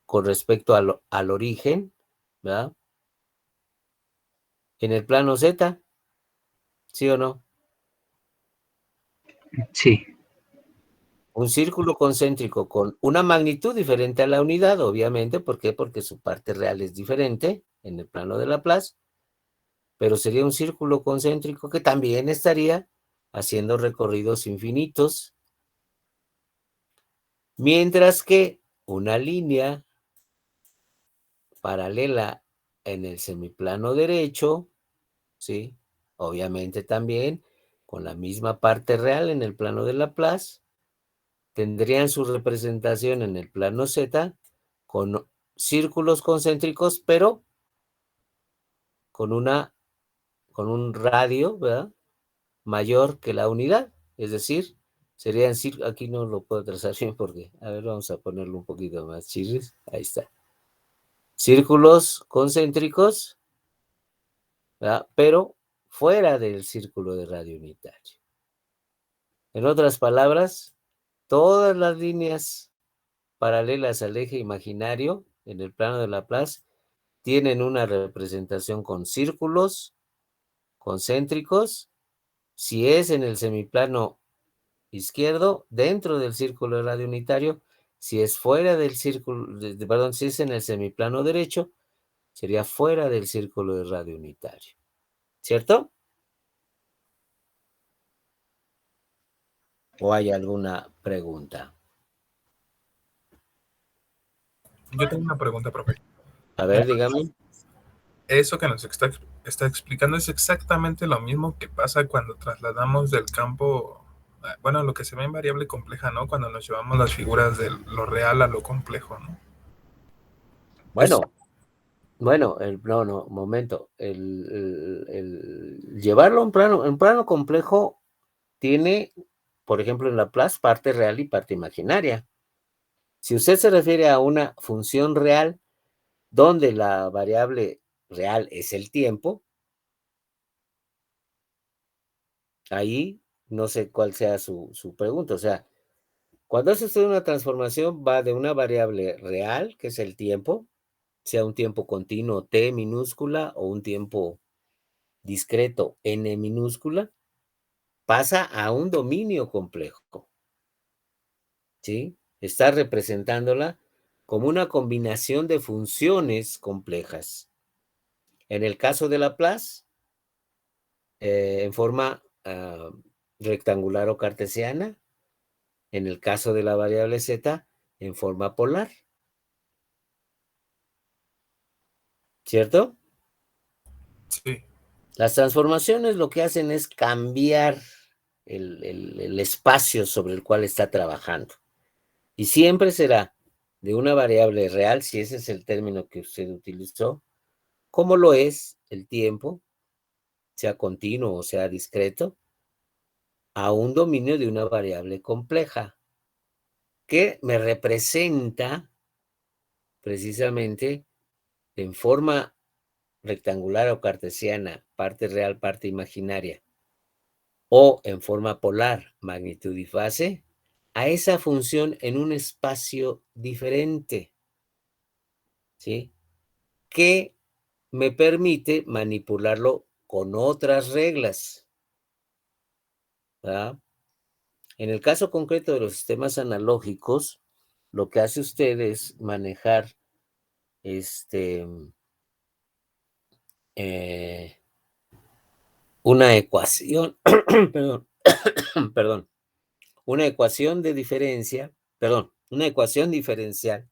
con respecto al origen, ¿verdad? En el plano Z, ¿sí o no? Sí. Un círculo concéntrico con una magnitud diferente a la unidad, obviamente. ¿Por qué? Porque su parte real es diferente en el plano de Laplace, pero sería un círculo concéntrico que también estaría haciendo recorridos infinitos, mientras que una línea paralela en el semiplano derecho, ¿sí? Obviamente también con la misma parte real en el plano de Laplace, tendrían su representación en el plano Z con círculos concéntricos, pero con un radio, ¿verdad? Mayor que la unidad. Es decir, serían, aquí no lo puedo trazar bien porque, a ver, vamos a ponerlo un poquito más chirris. Ahí está. Círculos concéntricos, ¿verdad? Pero fuera del círculo de radio unitario. En otras palabras, todas las líneas paralelas al eje imaginario en el plano de Laplace tienen una representación con círculos concéntricos. Si es en el semiplano izquierdo, dentro del círculo de radio unitario. Si es fuera del círculo, perdón, si es en el semiplano derecho, sería fuera del círculo de radio unitario. ¿Cierto? ¿O hay alguna pregunta? Yo tengo una pregunta, profe. A ver, dígame. Eso que nos está explicando es exactamente lo mismo que pasa cuando trasladamos del campo, bueno, lo que se ve en variable compleja, ¿no? Cuando nos llevamos las figuras de lo real a lo complejo, ¿no? Bueno, momento. El llevarlo a un plano complejo tiene, por ejemplo, en Laplace, parte real y parte imaginaria. Si usted se refiere a una función real, donde la variable real es el tiempo, ahí no sé cuál sea su pregunta. O sea, cuando hace usted una transformación, va de una variable real, que es el tiempo, sea un tiempo continuo t minúscula o un tiempo discreto n minúscula, pasa a un dominio complejo, ¿sí? Está representándola como una combinación de funciones complejas. En el caso de Laplace, en forma rectangular o cartesiana. En el caso de la variable z, en forma polar. ¿Cierto? Sí. Las transformaciones lo que hacen es cambiar el espacio sobre el cual está trabajando. Y siempre será de una variable real, si ese es el término que usted utilizó, como lo es el tiempo, sea continuo o sea discreto, a un dominio de una variable compleja, que me representa precisamente en forma rectangular o cartesiana, parte real, parte imaginaria, o en forma polar, magnitud y fase, a esa función en un espacio diferente, ¿sí? Que me permite manipularlo con otras reglas, ¿verdad? En el caso concreto de los sistemas analógicos, lo que hace usted es manejar una ecuación, perdón, una ecuación de diferencia una ecuación diferencial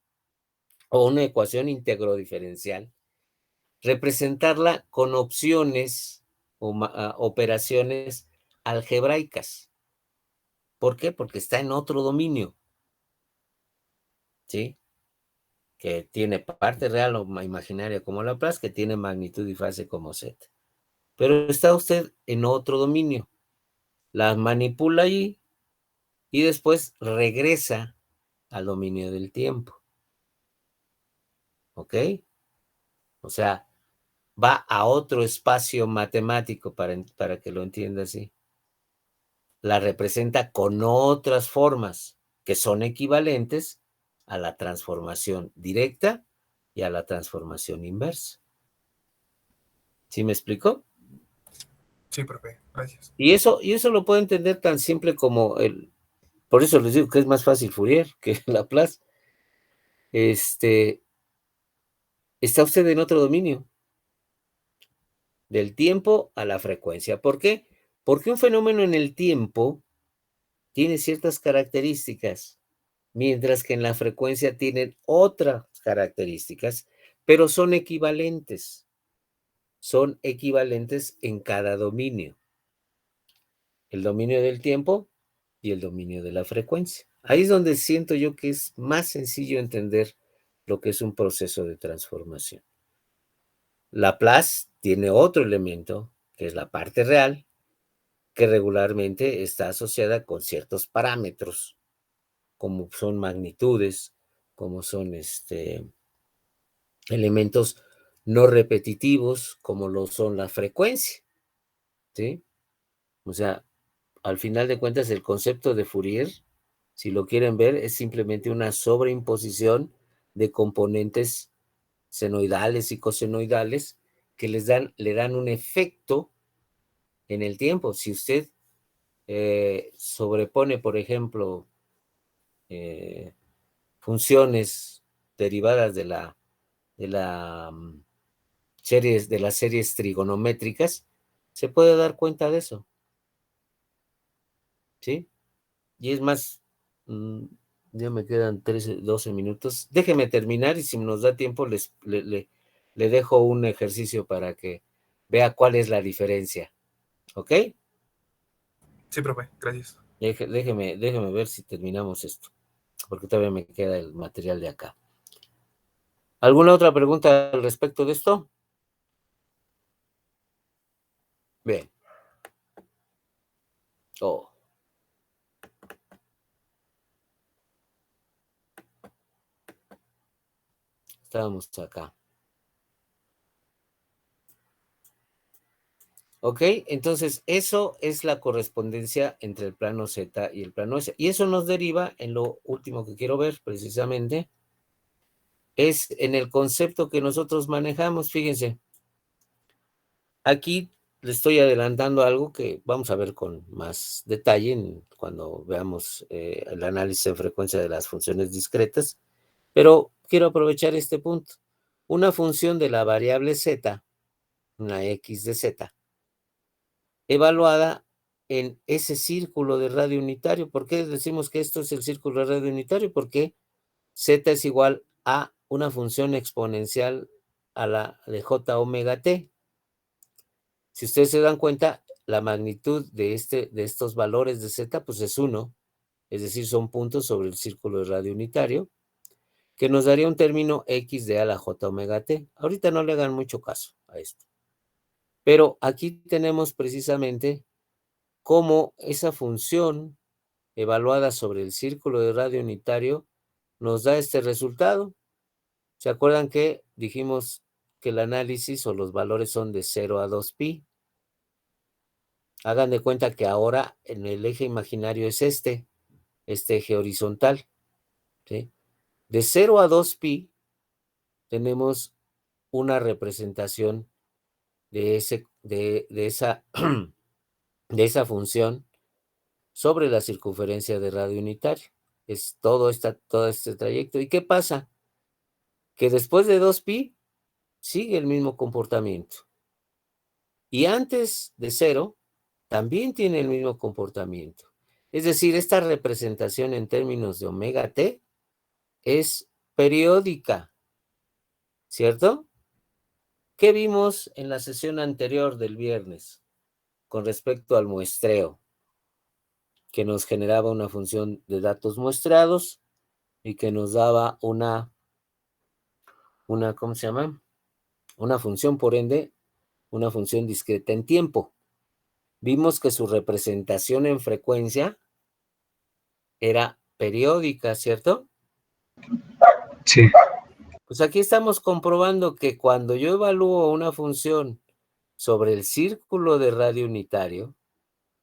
o una ecuación íntegro-diferencial, representarla con opciones o operaciones algebraicas. ¿Por qué? Porque está en otro dominio, ¿sí? Que tiene parte real o imaginaria como Laplace, que tiene magnitud y fase como Z. Pero está usted en otro dominio. La manipula allí y después regresa al dominio del tiempo. ¿Ok? O sea, va a otro espacio matemático para que lo entienda así. La representa con otras formas que son equivalentes a la transformación directa y a la transformación inversa. ¿Sí me explico? Sí, profe, gracias. Y eso lo puedo entender tan simple como por eso les digo que es más fácil Fourier que Laplace. Está usted en otro dominio, del tiempo a la frecuencia. ¿Por qué? Porque un fenómeno en el tiempo tiene ciertas características, mientras que en la frecuencia tienen otras características, pero son equivalentes. Son equivalentes en cada dominio. El dominio del tiempo y el dominio de la frecuencia. Ahí es donde siento yo que es más sencillo entender lo que es un proceso de transformación. Laplace tiene otro elemento, que es la parte real, que regularmente está asociada con ciertos parámetros, como son magnitudes, como son elementos no repetitivos, como lo son la frecuencia, ¿sí? O sea, al final de cuentas, el concepto de Fourier, si lo quieren ver, es simplemente una sobreimposición de componentes senoidales y cosenoidales que le dan un efecto en el tiempo. Si usted sobrepone, por ejemplo, funciones derivadas de las series trigonométricas, se puede dar cuenta de eso, ¿sí? Y es más, ya me quedan 12 minutos. Déjeme terminar y si nos da tiempo le dejo un ejercicio para que vea cuál es la diferencia. ¿Ok? Sí, profe, gracias. Déjeme ver si terminamos esto, porque todavía me queda el material de acá. ¿Alguna otra pregunta al respecto de esto? Bien. Oh. Estábamos acá. ¿Ok? Entonces, eso es la correspondencia entre el plano Z y el plano S. Y eso nos deriva en lo último que quiero ver, precisamente, es en el concepto que nosotros manejamos. Fíjense, aquí le estoy adelantando algo que vamos a ver con más detalle cuando veamos el análisis de frecuencia de las funciones discretas, pero quiero aprovechar este punto. Una función de la variable Z, una X de Z, evaluada en ese círculo de radio unitario. ¿Por qué decimos que esto es el círculo de radio unitario? Porque Z es igual a una función exponencial a la de J omega T. Si ustedes se dan cuenta, la magnitud de estos valores de Z pues es 1, es decir, son puntos sobre el círculo de radio unitario, que nos daría un término X de a la J omega T. Ahorita no le hagan mucho caso a esto. Pero aquí tenemos precisamente cómo esa función evaluada sobre el círculo de radio unitario nos da este resultado. ¿Se acuerdan que dijimos que el análisis o los valores son de 0 a 2pi? Hagan de cuenta que ahora en el eje imaginario es este eje horizontal, ¿sí? De 0 a 2pi tenemos una representación de esa función sobre la circunferencia de radio unitario. Es todo este trayecto. ¿Y qué pasa? Que después de 2pi sigue el mismo comportamiento. Y antes de 0 también tiene el mismo comportamiento. Es decir, esta representación en términos de omega t es periódica, ¿cierto? ¿Qué vimos en la sesión anterior del viernes con respecto al muestreo? Que nos generaba una función de datos muestrados y que nos daba una ¿cómo se llama? Una función, por ende, una función discreta en tiempo. Vimos que su representación en frecuencia era periódica, ¿cierto? Sí, Pues aquí estamos comprobando que cuando yo evalúo una función sobre el círculo de radio unitario,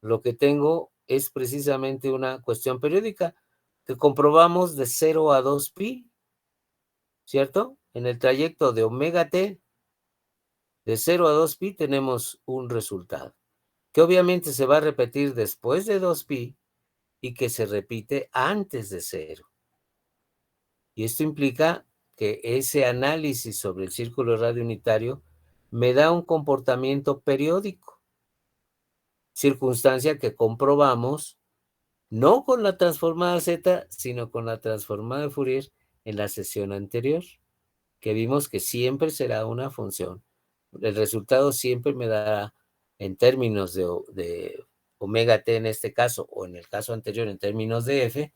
lo que tengo es precisamente una cuestión periódica que comprobamos de 0 a 2pi, ¿cierto? En el trayecto de omega t, de 0 a 2pi tenemos un resultado, que obviamente se va a repetir después de 2pi y que se repite antes de 0. Y esto implica que ese análisis sobre el círculo de radio unitario me da un comportamiento periódico, circunstancia que comprobamos no con la transformada Z, sino con la transformada de Fourier en la sesión anterior, que vimos que siempre será una función. El resultado siempre me dará, en términos de omega t en este caso, o en el caso anterior en términos de f,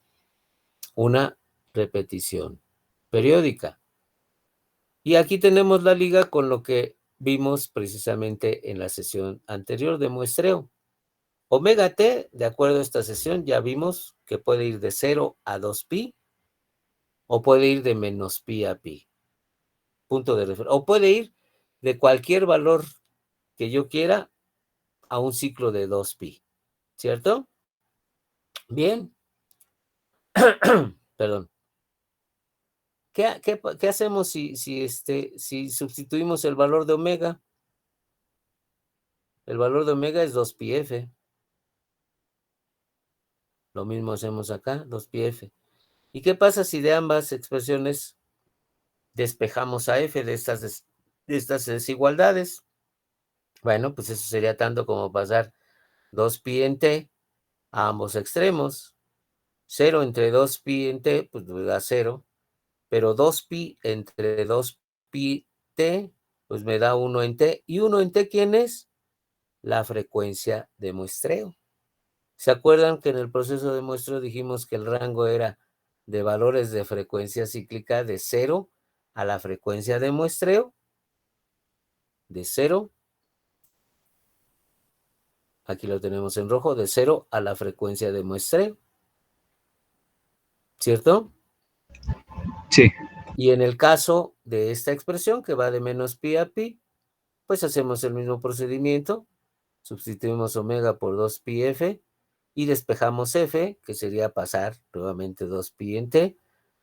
una repetición periódica. Y aquí tenemos la liga con lo que vimos precisamente en la sesión anterior de muestreo. Omega t, de acuerdo a esta sesión, ya vimos que puede ir de 0 a 2pi, o puede ir de menos pi a pi. Punto de referencia. O puede ir de cualquier valor que yo quiera a un ciclo de 2pi. ¿Cierto? Bien. Perdón. ¿Qué hacemos si sustituimos el valor de omega? El valor de omega es 2πf. Lo mismo hacemos acá, 2πf. ¿Y qué pasa si de ambas expresiones despejamos a f de estas desigualdades? Bueno, pues eso sería tanto como pasar 2pi en t a ambos extremos. 0 entre 2pi en t, pues me da 0. Pero 2pi entre 2pi t, pues me da 1 en t. ¿Y 1 en t quién es? La frecuencia de muestreo. ¿Se acuerdan que en el proceso de muestreo dijimos que el rango era de valores de frecuencia cíclica de 0 a la frecuencia de muestreo? De 0, aquí lo tenemos en rojo, de 0 a la frecuencia de muestreo. ¿Cierto? sí, Y en el caso de esta expresión que va de menos pi a pi, pues hacemos el mismo procedimiento. Sustituimos omega por 2πf y despejamos f, que sería pasar nuevamente 2pi en t,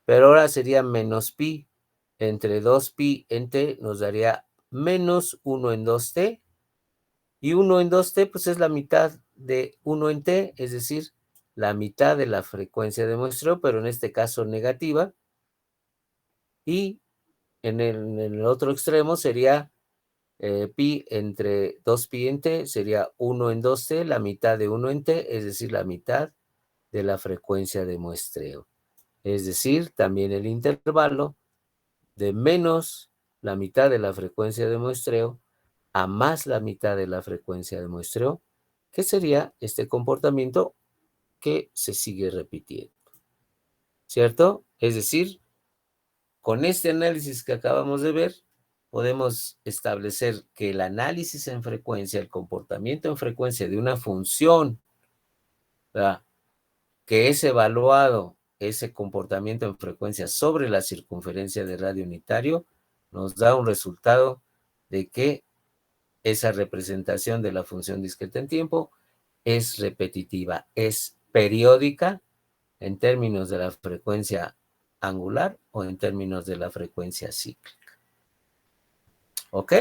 pero ahora sería menos pi entre 2pi en t, nos daría menos 1 en 2t, y 1 en 2t pues es la mitad de 1 en t, es decir, la mitad de la frecuencia de muestreo, pero en este caso negativa, y en el otro extremo sería pi entre 2pi en t, sería 1 en 2t, la mitad de 1 en t, es decir, la mitad de la frecuencia de muestreo. Es decir, también el intervalo de menos la mitad de la frecuencia de muestreo a más la mitad de la frecuencia de muestreo, que sería este comportamiento que se sigue repitiendo. ¿Cierto? Es decir, con este análisis que acabamos de ver, podemos establecer que el análisis en frecuencia, el comportamiento en frecuencia de una función, ¿verdad?, que es evaluado ese comportamiento en frecuencia sobre la circunferencia de radio unitario, nos da un resultado de que esa representación de la función discreta en tiempo es repetitiva, es periódica en términos de la frecuencia angular o en términos de la frecuencia cíclica. ¿Ok?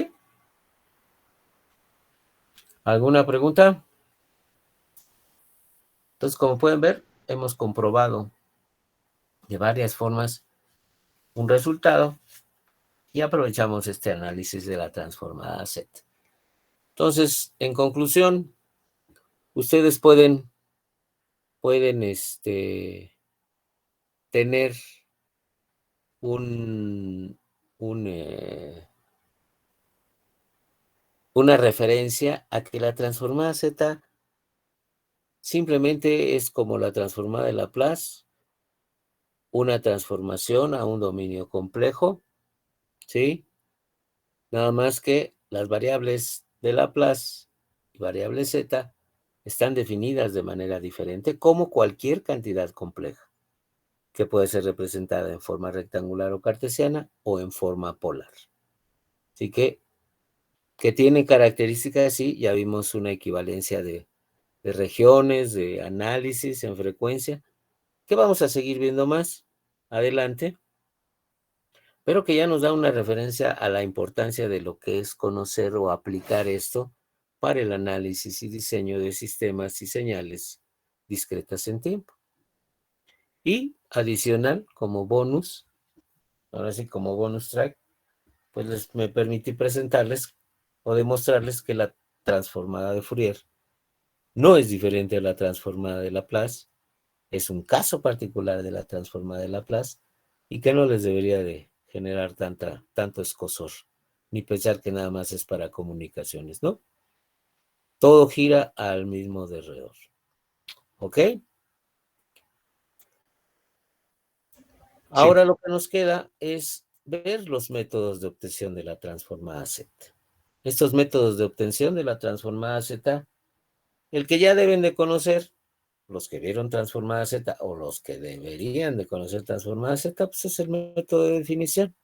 ¿Alguna pregunta? Entonces, como pueden ver, hemos comprobado de varias formas un resultado y aprovechamos este análisis de la transformada Z. Entonces, en conclusión, ustedes pueden pueden tener una referencia a que la transformada Z simplemente es como la transformada de Laplace, una transformación a un dominio complejo, ¿sí? Nada más que las variables de Laplace y variable Z están definidas de manera diferente, como cualquier cantidad compleja, que puede ser representada en forma rectangular o cartesiana o en forma polar. Así que tiene características así, ya vimos una equivalencia de regiones, de análisis en frecuencia, que vamos a seguir viendo más adelante, pero que ya nos da una referencia a la importancia de lo que es conocer o aplicar esto para el análisis y diseño de sistemas y señales discretas en tiempo. Y adicional, como bonus, ahora sí como bonus track, pues me permití presentarles o demostrarles que la transformada de Fourier no es diferente a la transformada de Laplace, es un caso particular de la transformada de Laplace y que no les debería de generar tanto escozor, ni pensar que nada más es para comunicaciones, ¿no? Todo gira al mismo derredor. ¿Ok? Ahora lo que nos queda es ver los métodos de obtención de la transformada Z. Estos métodos de obtención de la transformada Z, el que ya deben de conocer los que vieron transformada Z o los que deberían de conocer transformada Z, pues es el método de definición.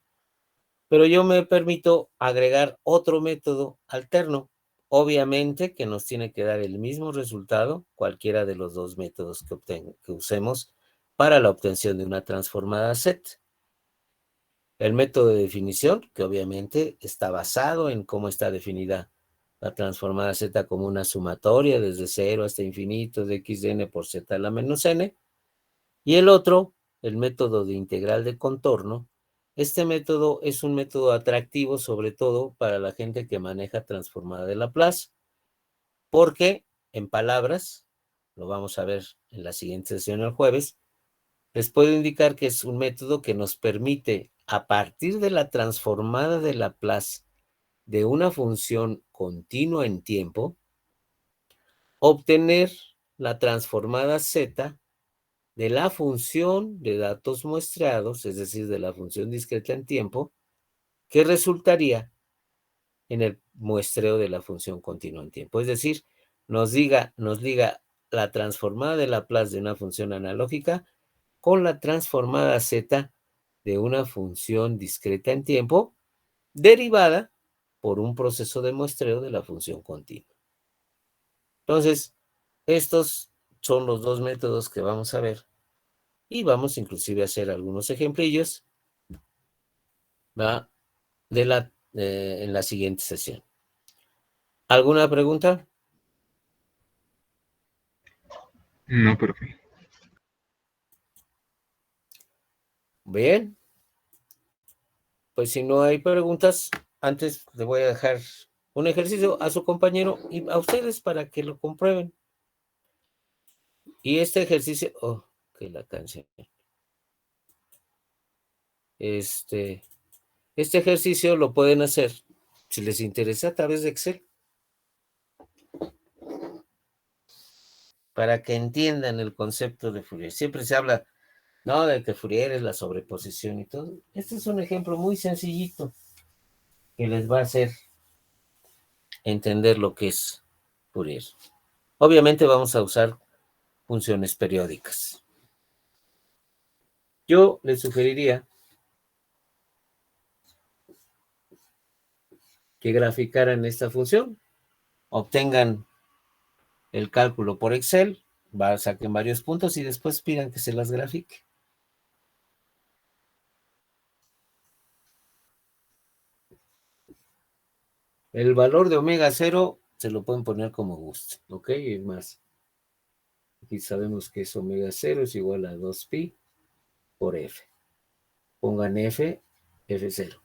Pero yo me permito agregar otro método alterno, obviamente que nos tiene que dar el mismo resultado, cualquiera de los dos métodos que usemos para la obtención de una transformada Z. El método de definición, que obviamente está basado en cómo está definida la transformada Z como una sumatoria desde 0 hasta infinito de x de n por z a la menos n. Y el otro, el método de integral de contorno. Este método es un método atractivo, sobre todo para la gente que maneja transformada de Laplace, porque, en palabras, lo vamos a ver en la siguiente sesión el jueves, les puedo indicar que es un método que nos permite, a partir de la transformada de Laplace de una función continua en tiempo, obtener la transformada Z de la función de datos muestreados, es decir, de la función discreta en tiempo, que resultaría en el muestreo de la función continua en tiempo. Es decir, nos liga la transformada de Laplace de una función analógica con la transformada Z de una función discreta en tiempo, derivada por un proceso de muestreo de la función continua. Entonces, estos son los dos métodos que vamos a ver y vamos inclusive a hacer algunos ejemplillos, ¿va? En la siguiente sesión. ¿Alguna pregunta? No, profe. Bien. Pues si no hay preguntas, antes le voy a dejar un ejercicio a su compañero y a ustedes para que lo comprueben. Y este ejercicio, que la canción. Este ejercicio lo pueden hacer, si les interesa, a través de Excel. Para que entiendan el concepto de Fourier. Siempre se habla, no, de que Fourier es la sobreposición y todo. Este es un ejemplo muy sencillito que les va a hacer entender lo que es Fourier. Obviamente vamos a usar funciones periódicas. Yo les sugeriría que graficaran esta función, obtengan el cálculo por Excel, saquen varios puntos y después pidan que se las grafique. El valor de omega 0 se lo pueden poner como gusten, ¿ok? Es más, aquí sabemos que es omega 0 es igual a 2pi por f. Pongan f0.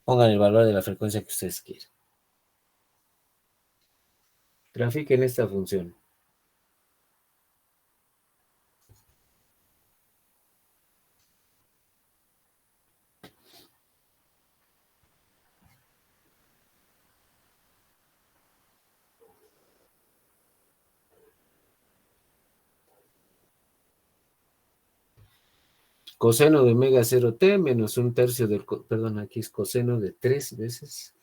Pongan el valor de la frecuencia que ustedes quieran. Grafiquen esta función. coseno de omega 0t menos un tercio del, perdón, aquí es coseno de 3 veces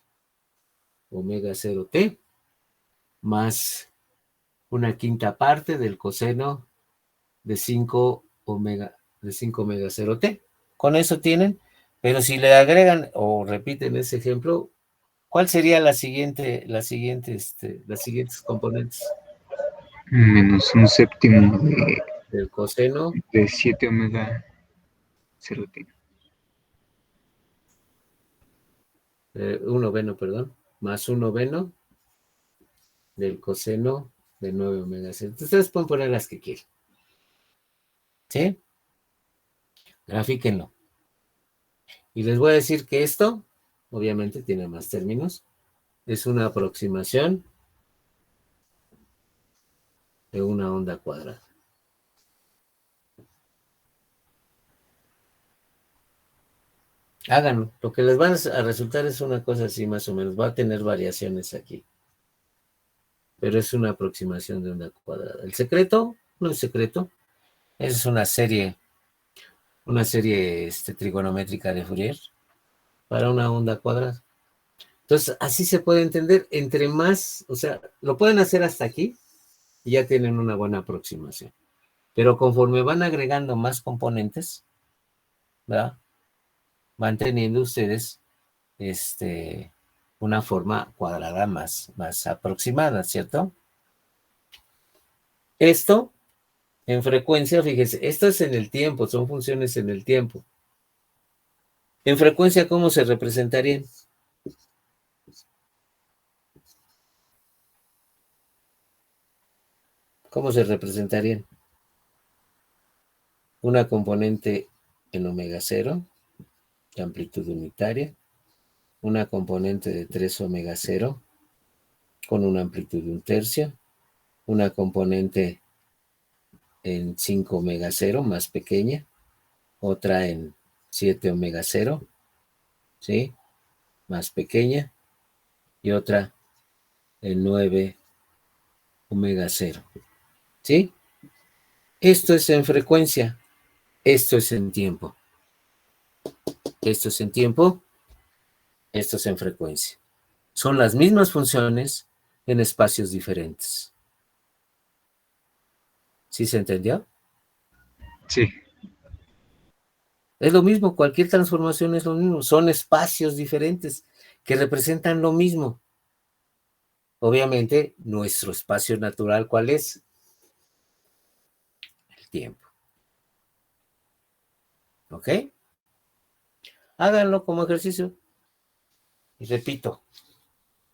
omega 0t más una quinta parte del coseno de 5 omega 0t. Con eso tienen, pero si le agregan o repiten ese ejemplo, ¿cuál sería las siguientes componentes? Menos un séptimo Del coseno de 7 omega 0t. 1 noveno, perdón, más 1 noveno del coseno de 9 omega 0. Ustedes pueden poner las que quieran. ¿Sí? Grafíquenlo. Y les voy a decir que esto, obviamente tiene más términos, es una aproximación de una onda cuadrada. Háganlo. Lo que les va a resultar es una cosa así más o menos. Va a tener variaciones aquí. Pero es una aproximación de onda cuadrada. El secreto no es secreto. Es una serie trigonométrica de Fourier para una onda cuadrada. Entonces, así se puede entender. Entre más, o sea, lo pueden hacer hasta aquí y ya tienen una buena aproximación. Pero conforme van agregando más componentes, ¿verdad? Van teniendo ustedes una forma cuadrada más aproximada, ¿cierto? Esto, en frecuencia, fíjense, esto es en el tiempo, son funciones en el tiempo. En frecuencia, ¿cómo se representarían? ¿Cómo se representarían? Una componente en omega 0, de amplitud unitaria, una componente de 3 omega 0, con una amplitud de 1/3, una componente en 5 omega 0, más pequeña, otra en 7 omega 0, ¿sí? Más pequeña, y otra en 9 omega 0, ¿sí? Esto es en frecuencia, esto es en tiempo. Esto es en tiempo, esto es en frecuencia. Son las mismas funciones en espacios diferentes. ¿Sí se entendió? Sí. Es lo mismo, cualquier transformación es lo mismo. Son espacios diferentes que representan lo mismo. Obviamente, nuestro espacio natural, ¿cuál es? El tiempo. ¿Ok? Háganlo como ejercicio. Y repito,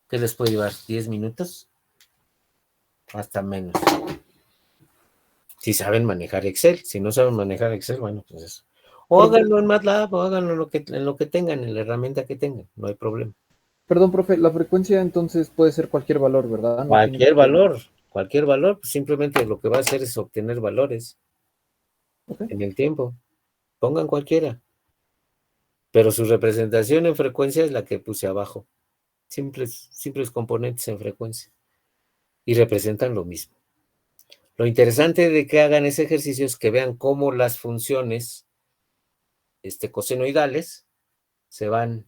¿qué les puede llevar? ¿10 minutos? Hasta menos. Si saben manejar Excel. Si no saben manejar Excel, bueno, pues eso. O háganlo en MATLAB, o háganlo en lo que tengan, en la herramienta que tengan. No hay problema. Perdón, profe, la frecuencia entonces puede ser cualquier valor, ¿verdad? No tiene que Cualquier valor, pues simplemente lo que va a hacer es obtener valores en el tiempo. Pongan cualquiera. Pero su representación en frecuencia es la que puse abajo. Simples componentes en frecuencia. Y representan lo mismo. Lo interesante de que hagan ese ejercicio es que vean cómo las funciones cosenoidales se van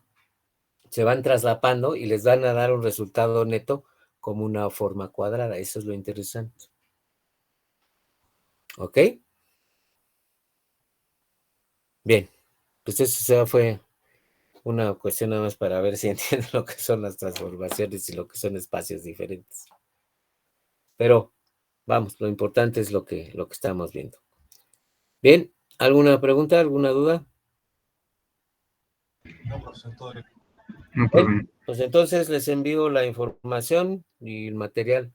traslapando y les van a dar un resultado neto como una forma cuadrada. Eso es lo interesante. ¿Ok? Bien. Pues eso fue una cuestión nada más para ver si entienden lo que son las transformaciones y lo que son espacios diferentes. Pero, vamos, lo importante es lo que estamos viendo. Bien, ¿alguna pregunta, alguna duda? No, profesor, todo bien. No problema. Pues entonces les envío la información y el material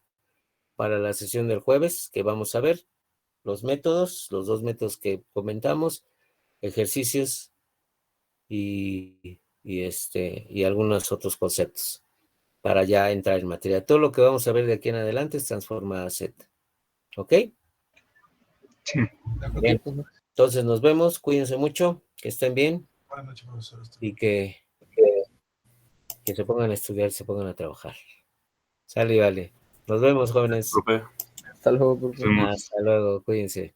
para la sesión del jueves que vamos a ver, los dos métodos que comentamos, ejercicios y algunos otros conceptos para ya entrar en materia. Todo lo que vamos a ver de aquí en adelante es transformada Z. ¿Ok? Sí. Bien. Entonces nos vemos, cuídense mucho, que estén bien. Buenas noches, profesor. Y que se pongan a estudiar, se pongan a trabajar. Sale y vale. Nos vemos, jóvenes. Hasta luego, profe. Hasta luego, cuídense.